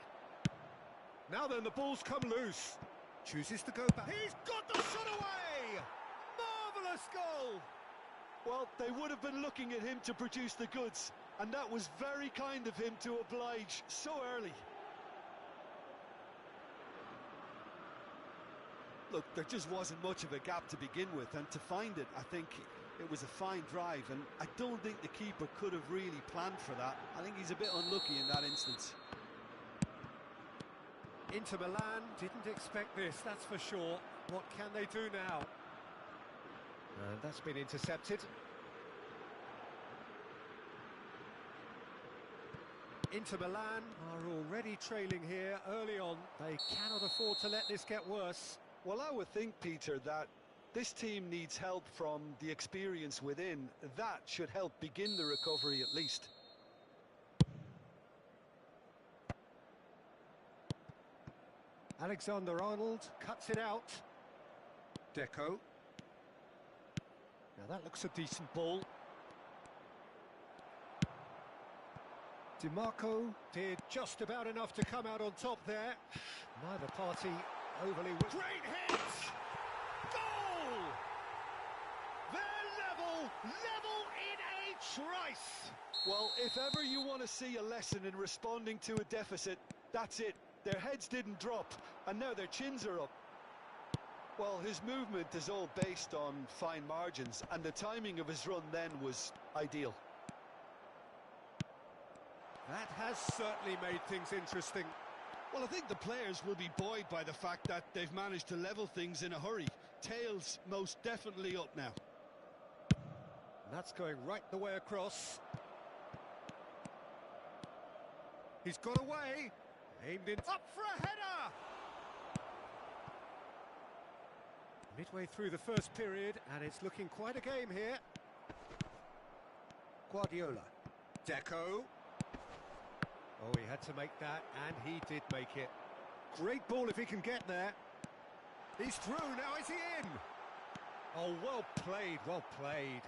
Now then, the ball's come loose. Chooses to go back. He's got the shot away! Marvellous goal! Well, they would have been looking at him to produce the goods, and that was very kind of him to oblige so early. Look, there just wasn't much of a gap to begin with, and to find it, I think it was a fine drive, and I don't think the keeper could have really planned for that. I think he's a bit unlucky in that instance. Inter Milan didn't expect this, that's for sure. What can they do now? And that's been intercepted. Inter Milan are already trailing here early on. They cannot afford to let this get worse. Well, I would think, Peter, that this team needs help from the experience within. That should help begin the recovery at least. Alexander-Arnold cuts it out. Deco. Now that looks a decent ball. DiMarco did just about enough to come out on top there. Neither party overly... Great hit! Goal! They're level in a trice! Well, if ever you want to see a lesson in responding to a deficit, that's it. Their heads didn't drop, and now their chins are up. Well, his movement is all based on fine margins, and the timing of his run then was ideal. That has certainly made things interesting. Well, I think the players will be buoyed by the fact that they've managed to level things in a hurry. Tails most definitely up now. And that's going right the way across. He's got away. Aimed in. Up for a header! Midway through the first period, and it's looking quite a game here. Guardiola. Deco. Oh, he had to make that, and he did make it. Great ball if he can get there. He's through, now is he in? Oh, well played, well played.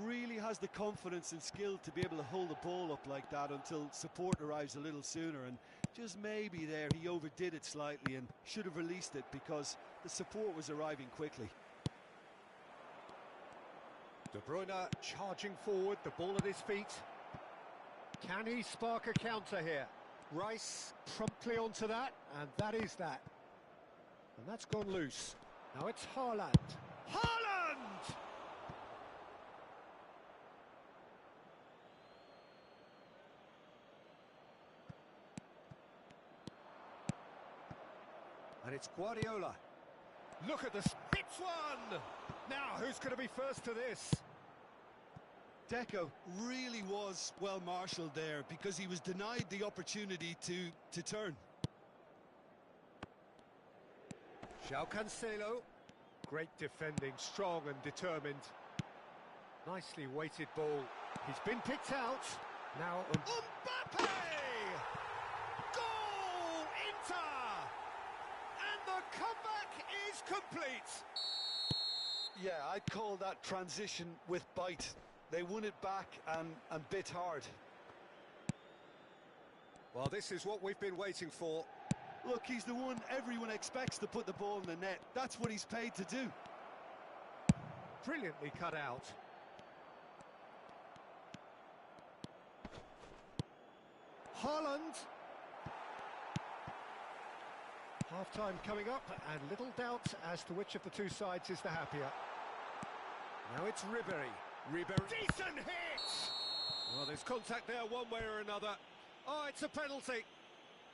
Really has the confidence and skill to be able to hold the ball up like that until support arrives a little sooner, and just maybe there he overdid it slightly and should have released it because the support was arriving quickly. De Bruyne charging forward, the ball at his feet. Can he spark a counter here? Rice promptly onto that, and that is that. And that's gone loose. Now it's Haaland. Haaland! And it's Guardiola. Look at this. Hits one! Now, who's going to be first to this? Deco really was well marshalled there because he was denied the opportunity to turn. João Cancelo. Great defending, strong and determined. Nicely weighted ball. He's been picked out. Now Mbappe! Goal! Inter! And the comeback is complete. Yeah, I'd call that transition with bite. They won it back and bit hard. Well, this is what we've been waiting for. Look, he's the one everyone expects to put the ball in the net. That's what he's paid to do. Brilliantly cut out. Haaland. Half-time coming up, and little doubt as to which of the two sides is the happier. Now it's Ribéry. Decent hit! Well, there's contact there one way or another. Oh, it's a penalty.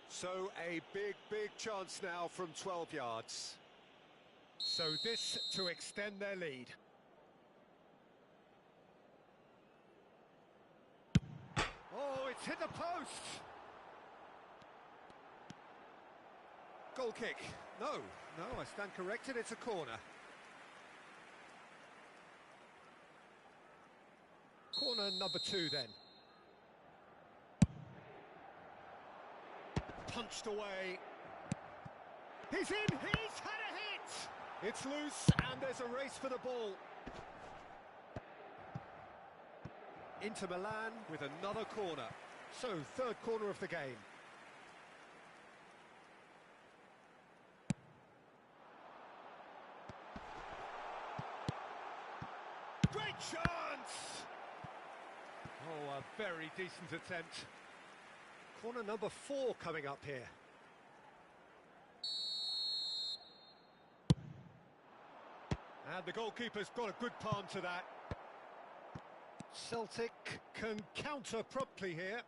So a big chance now from 12 yards. So this to extend their lead. Oh, it's hit the post! Goal kick. No, I stand corrected, it's a corner. Corner number 2 then. Punched away. He's in, he's had a hit! It's loose and there's a race for the ball. Inter Milan with another corner. So, third corner of the game. Great chance! Oh, a very decent attempt. Corner number 4 coming up here. And the goalkeeper's got a good palm to that. Celtic can counter promptly here.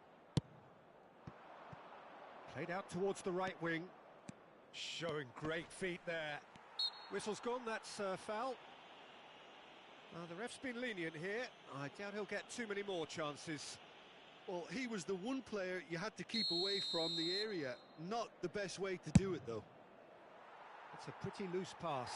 Played out towards the right wing. Showing great feet there. Whistle's gone, that's foul. The ref's been lenient here. I doubt he'll get too many more chances. Well, he was the one player you had to keep away from the area. Not the best way to do it, though. It's a pretty loose pass.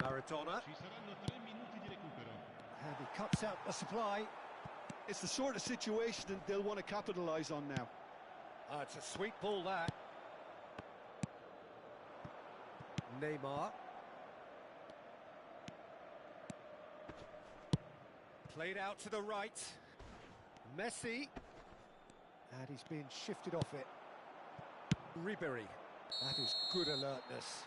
Maradona. Ci saranno 3 minuti di recupero. And he cuts out the supply. It's the sort of situation that they'll want to capitalise on now. It's a sweet ball, that. Neymar. Played out to the right. Messi. And he's being shifted off it. Ribéry. That is good alertness.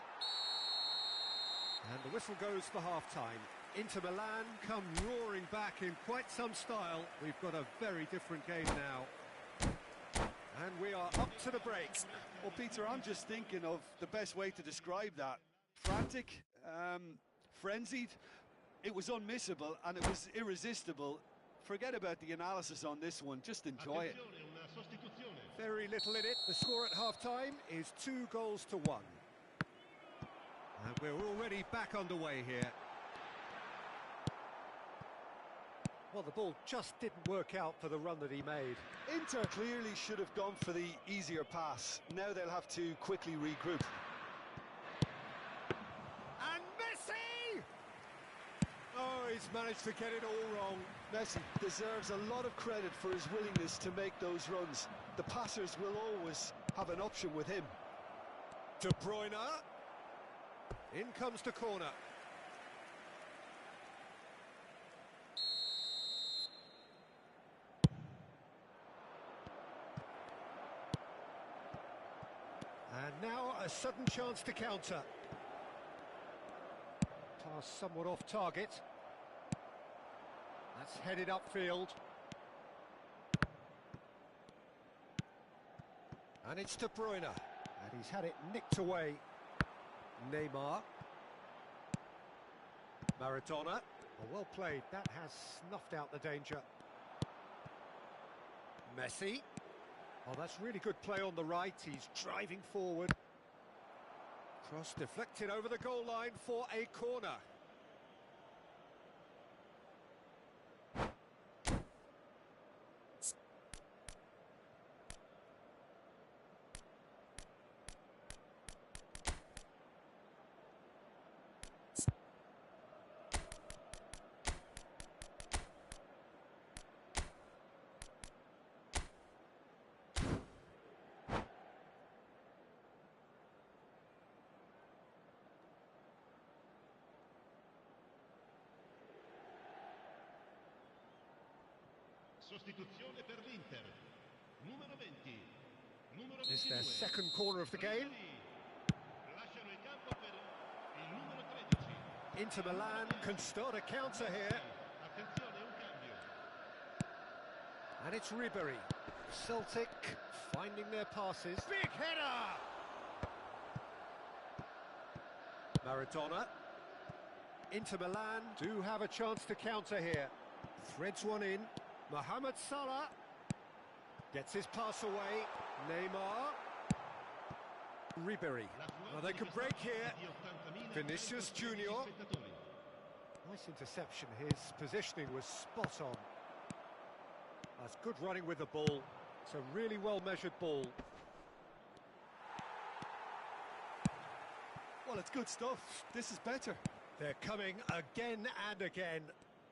And the whistle goes for half-time. Inter Milan come roaring back in quite some style. We've got a very different game now. And we are up to the break. Well, Peter, I'm just thinking of the best way to describe that. Frantic, frenzied. It was unmissable and it was irresistible. Forget about the analysis on this one, just enjoy it. Attenzione, una sostituzione. Very little in it. The score at half-time is 2-1. And we're already back underway here. Well, the ball just didn't work out for the run that he made. Inter clearly should have gone for the easier pass. Now they'll have to quickly regroup. And Messi! Oh, he's managed to get it all wrong. Messi deserves a lot of credit for his willingness to make those runs. The passers will always have an option with him. De Bruyne. In comes the corner. And now a sudden chance to counter. Pass somewhat off target. That's headed upfield. And it's De Bruyne. And he's had it nicked away. Neymar. Maradona. Well played. That has snuffed out the danger. Messi. Oh, that's really good play on the right. He's driving forward. Cross deflected over the goal line for a corner. Sostituzione per l'Inter. Numero 20. Numero It's their 22. second corner of the game. Lasciano il campo per il numero 13. Inter Milan can start a counter here. Attenzione, un cambio. And it's Ribery. Celtic finding their passes. Big header! Maradona. Inter Milan do have a chance to counter here. Threads one in. Mohamed Salah gets his pass away. Neymar. Ribery. Well, they can break here. Vinicius Junior. Nice interception. His positioning was spot on. That's good running with the ball. It's a really well-measured ball. Well, it's good stuff. This is better. They're coming again and again.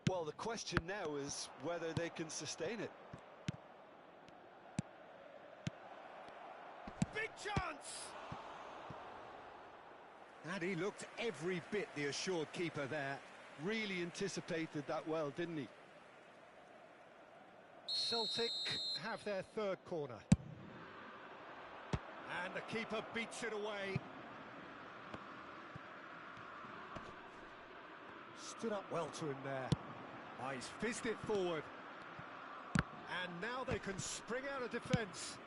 Well, the question now is whether they can sustain it. Big chance! And he looked every bit the assured keeper there. Really anticipated that well, didn't he? Celtic have their third corner. And the keeper beats it away. Stood up well to him there. Oh, he's fizzed it forward. And now they can spring out of defence.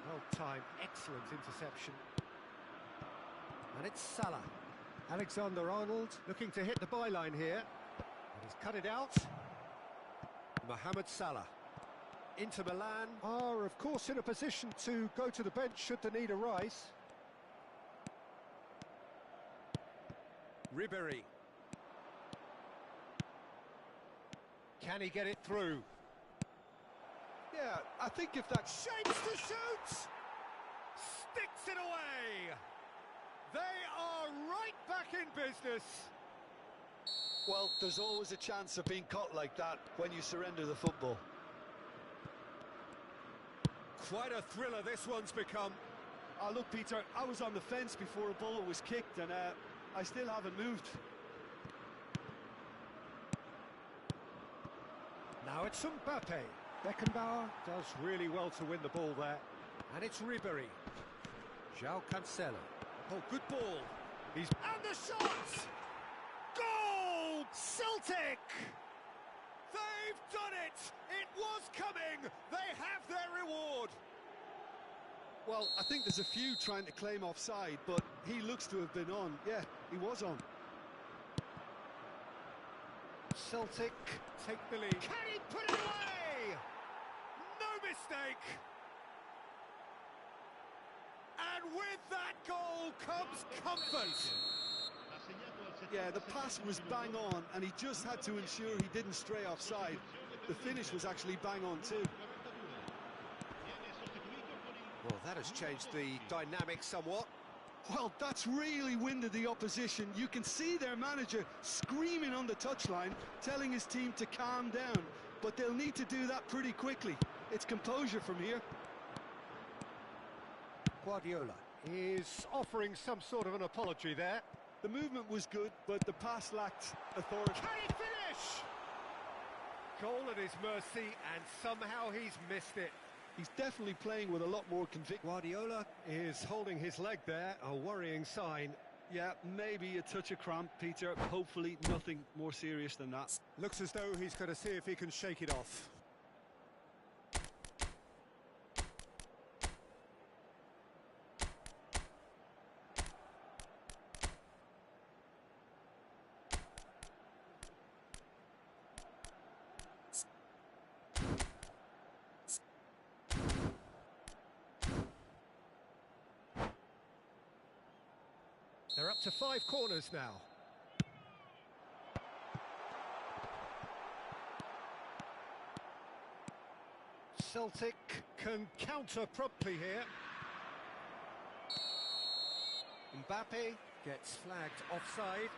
Well timed, excellent interception. And it's Salah. Alexander-Arnold looking to hit the byline here. And he's cut it out. Mohamed Salah. Inter Milan are, of course, in a position to go to the bench should the need arise. Ribery. Can he get it through? Yeah, I think if that Shapes to shoot! Sticks it away! They are right back in business. Well, there's always a chance of being caught like that when you surrender the football. Quite a thriller this one's become. Look, Peter, I was on the fence before a ball was kicked, and I still haven't moved. Now it's Mbappe. Beckenbauer does really well to win the ball there. And it's Ribery. João Cancelo. Oh, good ball. And the shot! Goal! Celtic! They've done it! It was coming! They have their reward! Well, I think there's a few trying to claim offside, but he looks to have been on. Yeah, he was on. Celtic take the lead. Can he put it away? No mistake! And with that goal comes comfort. Yeah, the pass was bang on, and he just had to ensure he didn't stray offside. The finish was actually bang on too. Well, that has changed the dynamic somewhat. Well, that's really winded the opposition. You can see their manager screaming on the touchline, telling his team to calm down. But they'll need to do that pretty quickly. It's composure from here. Guardiola is offering some sort of an apology there. The movement was good, but the pass lacked authority. Can he finish? Goal at his mercy, and somehow he's missed it. He's definitely playing with a lot more conviction. Guardiola is holding his leg there, a worrying sign. Yeah, maybe a touch of cramp, Peter. Hopefully nothing more serious than that. Looks as though he's going to see if he can shake it off. They're up to 5 corners now. Celtic can counter promptly here. Mbappe gets flagged offside.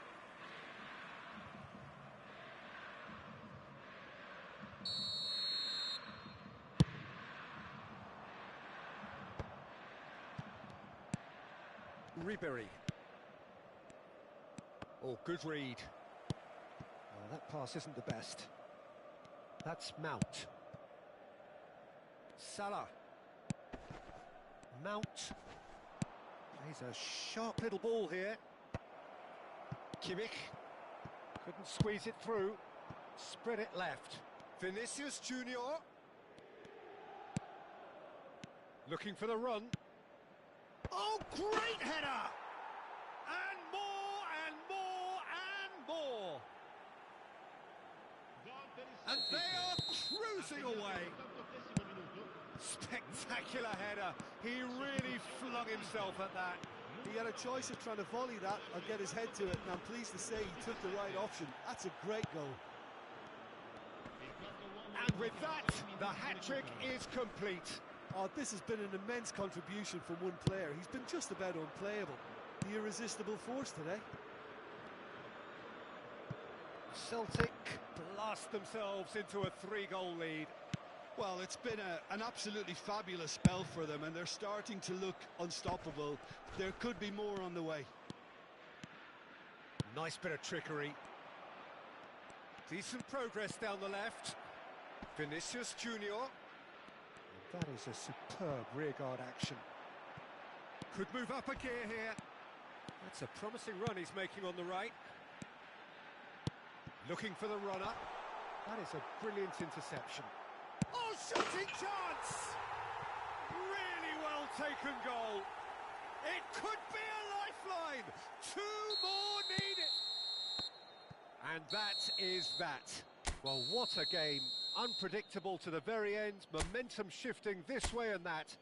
Ribery. Oh, good read. Oh, that pass isn't the best. That's Mount. Salah. Mount. Plays a sharp little ball here. Kimmich. Couldn't squeeze it through. Spread it left. Vinicius Junior. Looking for the run. Oh, great header! And more, and more, and more! And they are cruising away. Spectacular header. He really flung himself at that. He had a choice of trying to volley that or get his head to it, and I'm pleased to say he took the right option. That's a great goal. And with that, the hat-trick is complete. Oh, this has been an immense contribution from one player. He's been just about unplayable. The irresistible force today. Celtic blast themselves into a 3-goal lead. Well, it's been an absolutely fabulous spell for them, and they're starting to look unstoppable. There could be more on the way. Nice bit of trickery. Decent progress down the left. Vinicius Junior. And that is a superb rearguard action. Could move up a gear here. That's a promising run he's making on the right. Looking for the runner. That is a brilliant interception. Oh, shooting chance! Really well taken goal. It could be a lifeline. 2 more needed. And that is that. Well, what a game. Unpredictable to the very end. Momentum shifting this way and that.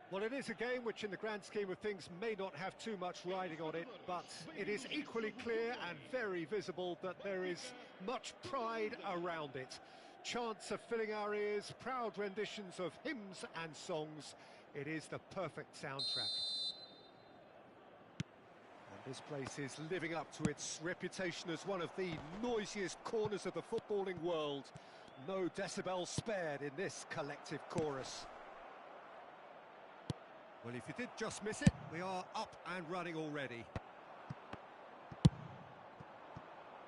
Well, it is a game which in the grand scheme of things may not have too much riding on it, but it is equally clear and very visible that there is much pride around it. Chants are filling our ears, proud renditions of hymns and songs. It is the perfect soundtrack. And this place is living up to its reputation as one of the noisiest corners of the footballing world. No decibels spared in this collective chorus. Well, if you did just miss it, we are up and running already.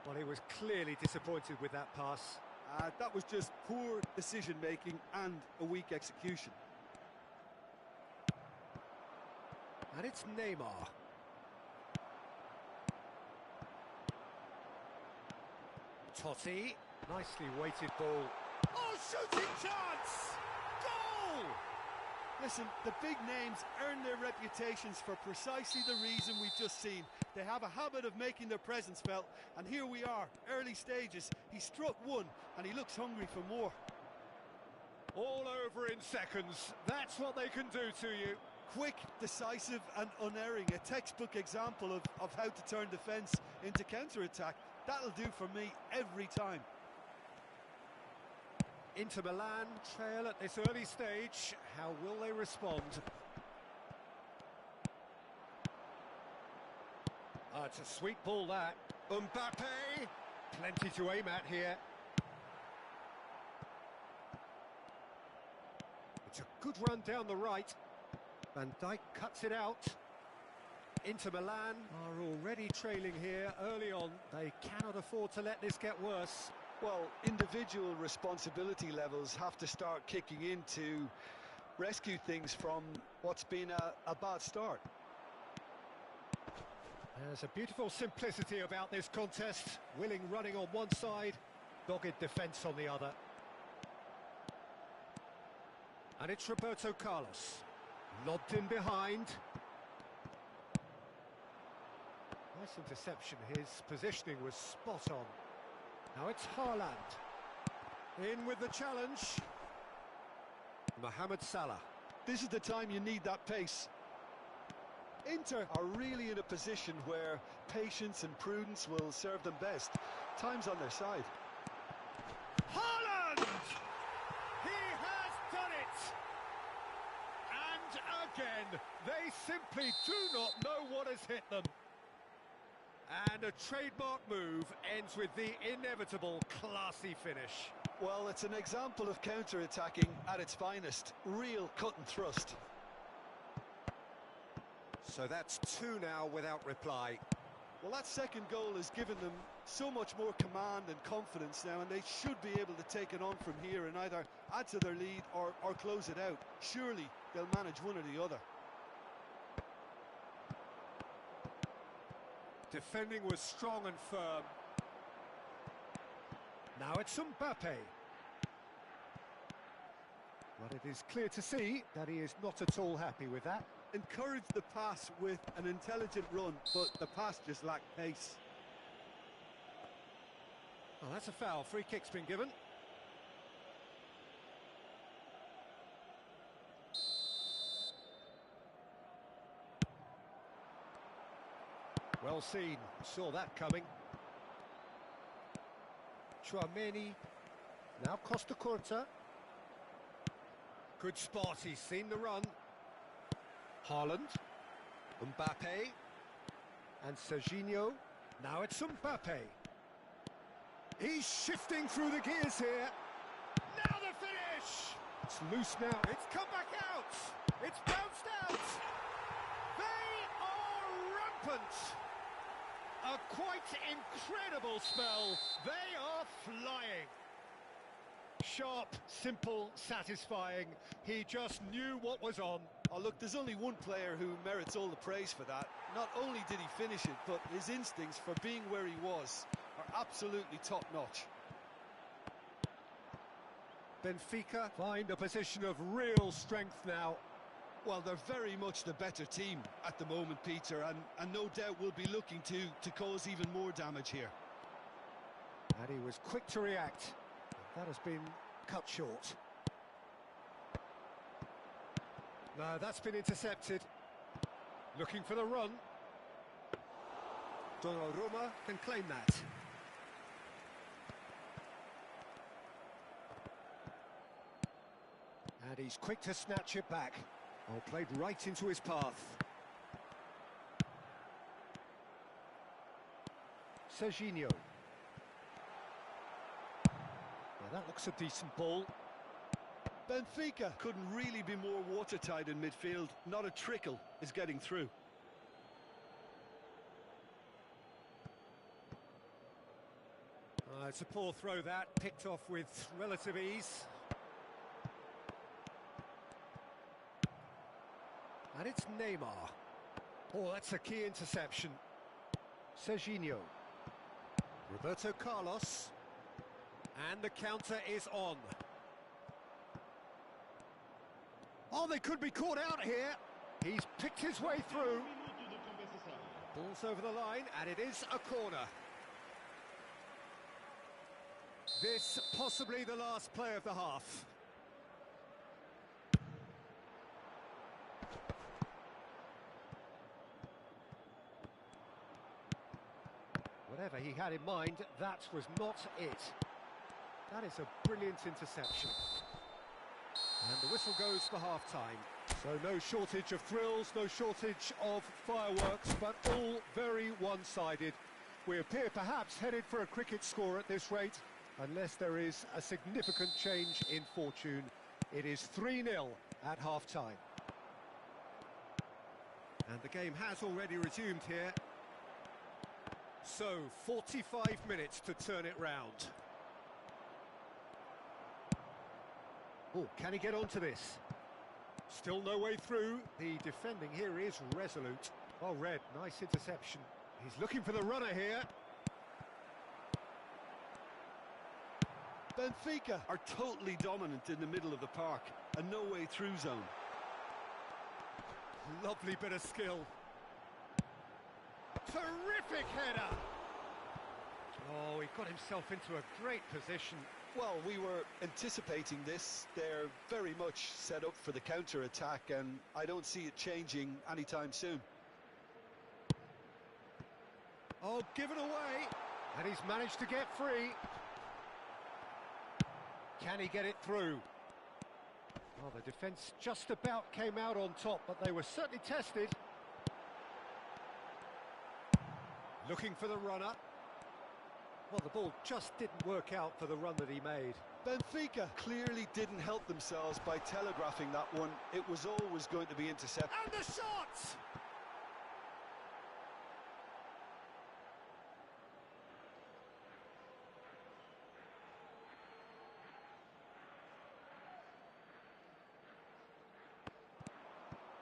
Well, he was clearly disappointed with that pass. That was just poor decision-making and a weak execution. And it's Neymar. Totti, nicely weighted ball. Oh, shooting chance! Goal! Listen, the big names earn their reputations for precisely the reason we've just seen. They have a habit of making their presence felt, and here we are, early stages. He struck one, and he looks hungry for more. All over in seconds. That's what they can do to you. Quick, decisive and unerring. A textbook example of how to turn defence into counter-attack. That'll do for me every time. Inter Milan trail at this early stage. How will they respond? It's a sweet ball, that. Mbappe, plenty to aim at here. It's a good run down the right. Van Dijk cuts it out. Inter Milan are already trailing here early on. They cannot afford to let this get worse. Well, individual responsibility levels have to start kicking in to rescue things from what's been a bad start. There's a beautiful simplicity about this contest. Willing running on one side, dogged defence on the other. And it's Roberto Carlos. Lobbed in behind. Nice interception. His positioning was spot on. Now it's Haaland. In with the challenge. Mohamed Salah. This is the time you need that pace. Inter are really in a position where patience and prudence will serve them best. Time's on their side. Haaland! He has done it! And again, they simply do not know what has hit them. And a trademark move ends with the inevitable classy finish. Well, it's an example of counter-attacking at its finest. Real cut and thrust. So that's two now without reply. Well, that second goal has given them so much more command and confidence now, and they should be able to take it on from here and either add to their lead or close it out. Surely they'll manage one or the other. Defending was strong and firm. Now it's Mbappe. But it is clear to see that he is not at all happy with that. Encourage the pass with an intelligent run, but the pass just lacked pace. Well, that's a foul. Free kick's been given. Well seen, saw that coming. Chouameni, now Costa Curta. Good spot, he's seen the run. Haaland, Mbappe, and Serginho. Now it's Mbappe. He's shifting through the gears here. Now the finish! It's loose now, it's come back out! It's bounced out! They are rampant! A quite incredible spell. They are flying. Sharp, simple, satisfying. He just knew what was on. Oh, look, there's only one player who merits all the praise for that. Not only did he finish it, but his instincts for being where he was are absolutely top-notch. Benfica find a position of real strength now. Well, they're very much the better team at the moment, Peter, and no doubt will be looking to cause even more damage here. And he was quick to react. That has been cut short. No, that's been intercepted. Looking for the run. Donnarumma can claim that. And he's quick to snatch it back. Oh, played right into his path. Serginho. Well, that looks a decent ball. Benfica couldn't really be more watertight in midfield. Not a trickle is getting through. It's a poor throw that, picked off with relative ease. And it's Neymar. Oh, that's a key interception. Serginho. Roberto Carlos. And the counter is on. Oh, they could be caught out here. He's picked his way through. Ball's over the line, and it is a corner. This possibly the last play of the half. Whatever he had in mind, that was not it. That is a brilliant interception. And the whistle goes for half-time. So no shortage of thrills, no shortage of fireworks, but all very one-sided. We appear perhaps headed for a cricket score at this rate, unless there is a significant change in fortune. It is 3-0 at half-time. And the game has already resumed here. So, 45 minutes to turn it round. Oh, can he get onto this? Still no way through. The defending here is resolute. Oh, Red, nice interception. He's looking for the runner here. Benfica are totally dominant in the middle of the park. A no-way-through zone. Lovely bit of skill. Terrific header! Oh, he got himself into a great position. Well, we were anticipating this. They're very much set up for the counter-attack, and I don't see it changing anytime soon. Oh, given away. And he's managed to get free. Can he get it through? Well, the defence just about came out on top, but they were certainly tested. Looking for the runner. Well, the ball just didn't work out for the run that he made. Benfica clearly didn't help themselves by telegraphing that one. It was always going to be intercepted. And the shot!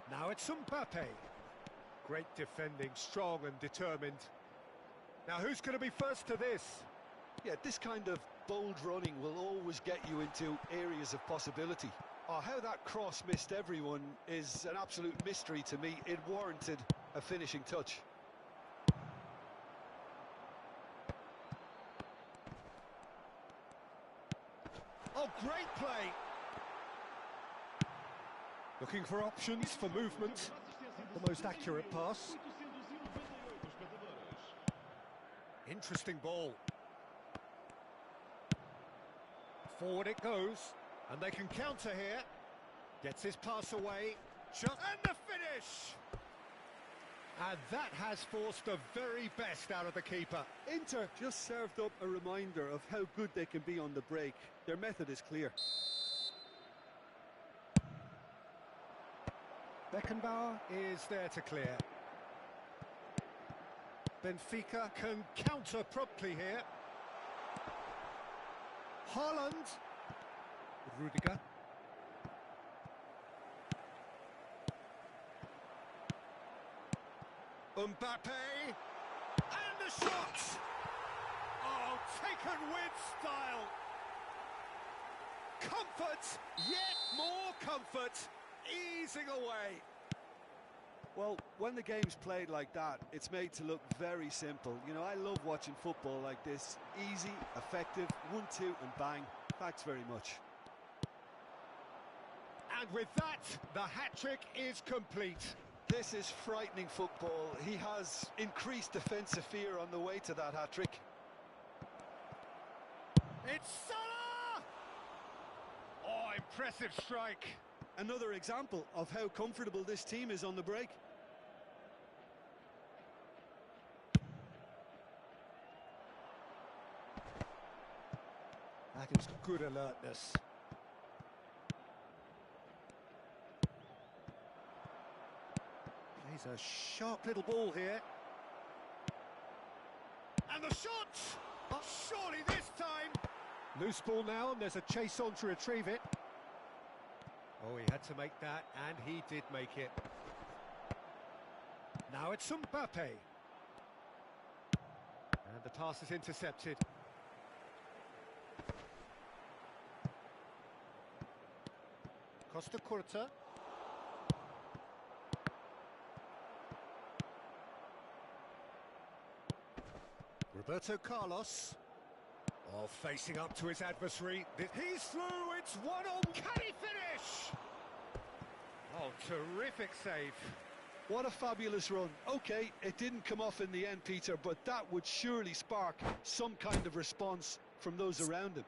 Now it's Mbappe. Great defending, strong and determined. Now who's going to be first to this? Yeah, this kind of bold running will always get you into areas of possibility. Oh, how that cross missed everyone is an absolute mystery to me. It warranted a finishing touch. Oh, great play! Looking for options for movement. The most accurate pass. Interesting ball. Forward it goes, and they can counter here. Gets his pass away. And the finish! And that has forced the very best out of the keeper. Inter just served up a reminder of how good they can be on the break. Their method is clear. Beckenbauer is there to clear. Benfica can counter promptly here. Haaland. Rudiger. Mbappe. And the shot! Oh, taken with style. Comfort, yet more comfort. Easing away. Well, when the game's played like that, it's made to look very simple. You know, I love watching football like this. Easy, effective, 1-2 and bang. Thanks very much. And with that, the hat-trick is complete. This is frightening football. He has increased defensive fear on the way to that hat-trick. It's Salah! Oh, impressive strike. Another example of how comfortable this team is on the break. That is good alertness. Plays a sharp little ball here. And the shot! Oh, surely this time! Loose ball now, and there's a chase on to retrieve it. Oh, he had to make that, and he did make it. Now it's Mbappe. And the pass is intercepted. Costa Curta. Roberto Carlos. Oh, facing up to his adversary. He's through, it's 1-1. Can he finish? Oh, terrific save. What a fabulous run. OK, it didn't come off in the end, Peter, but that would surely spark some kind of response from those around him.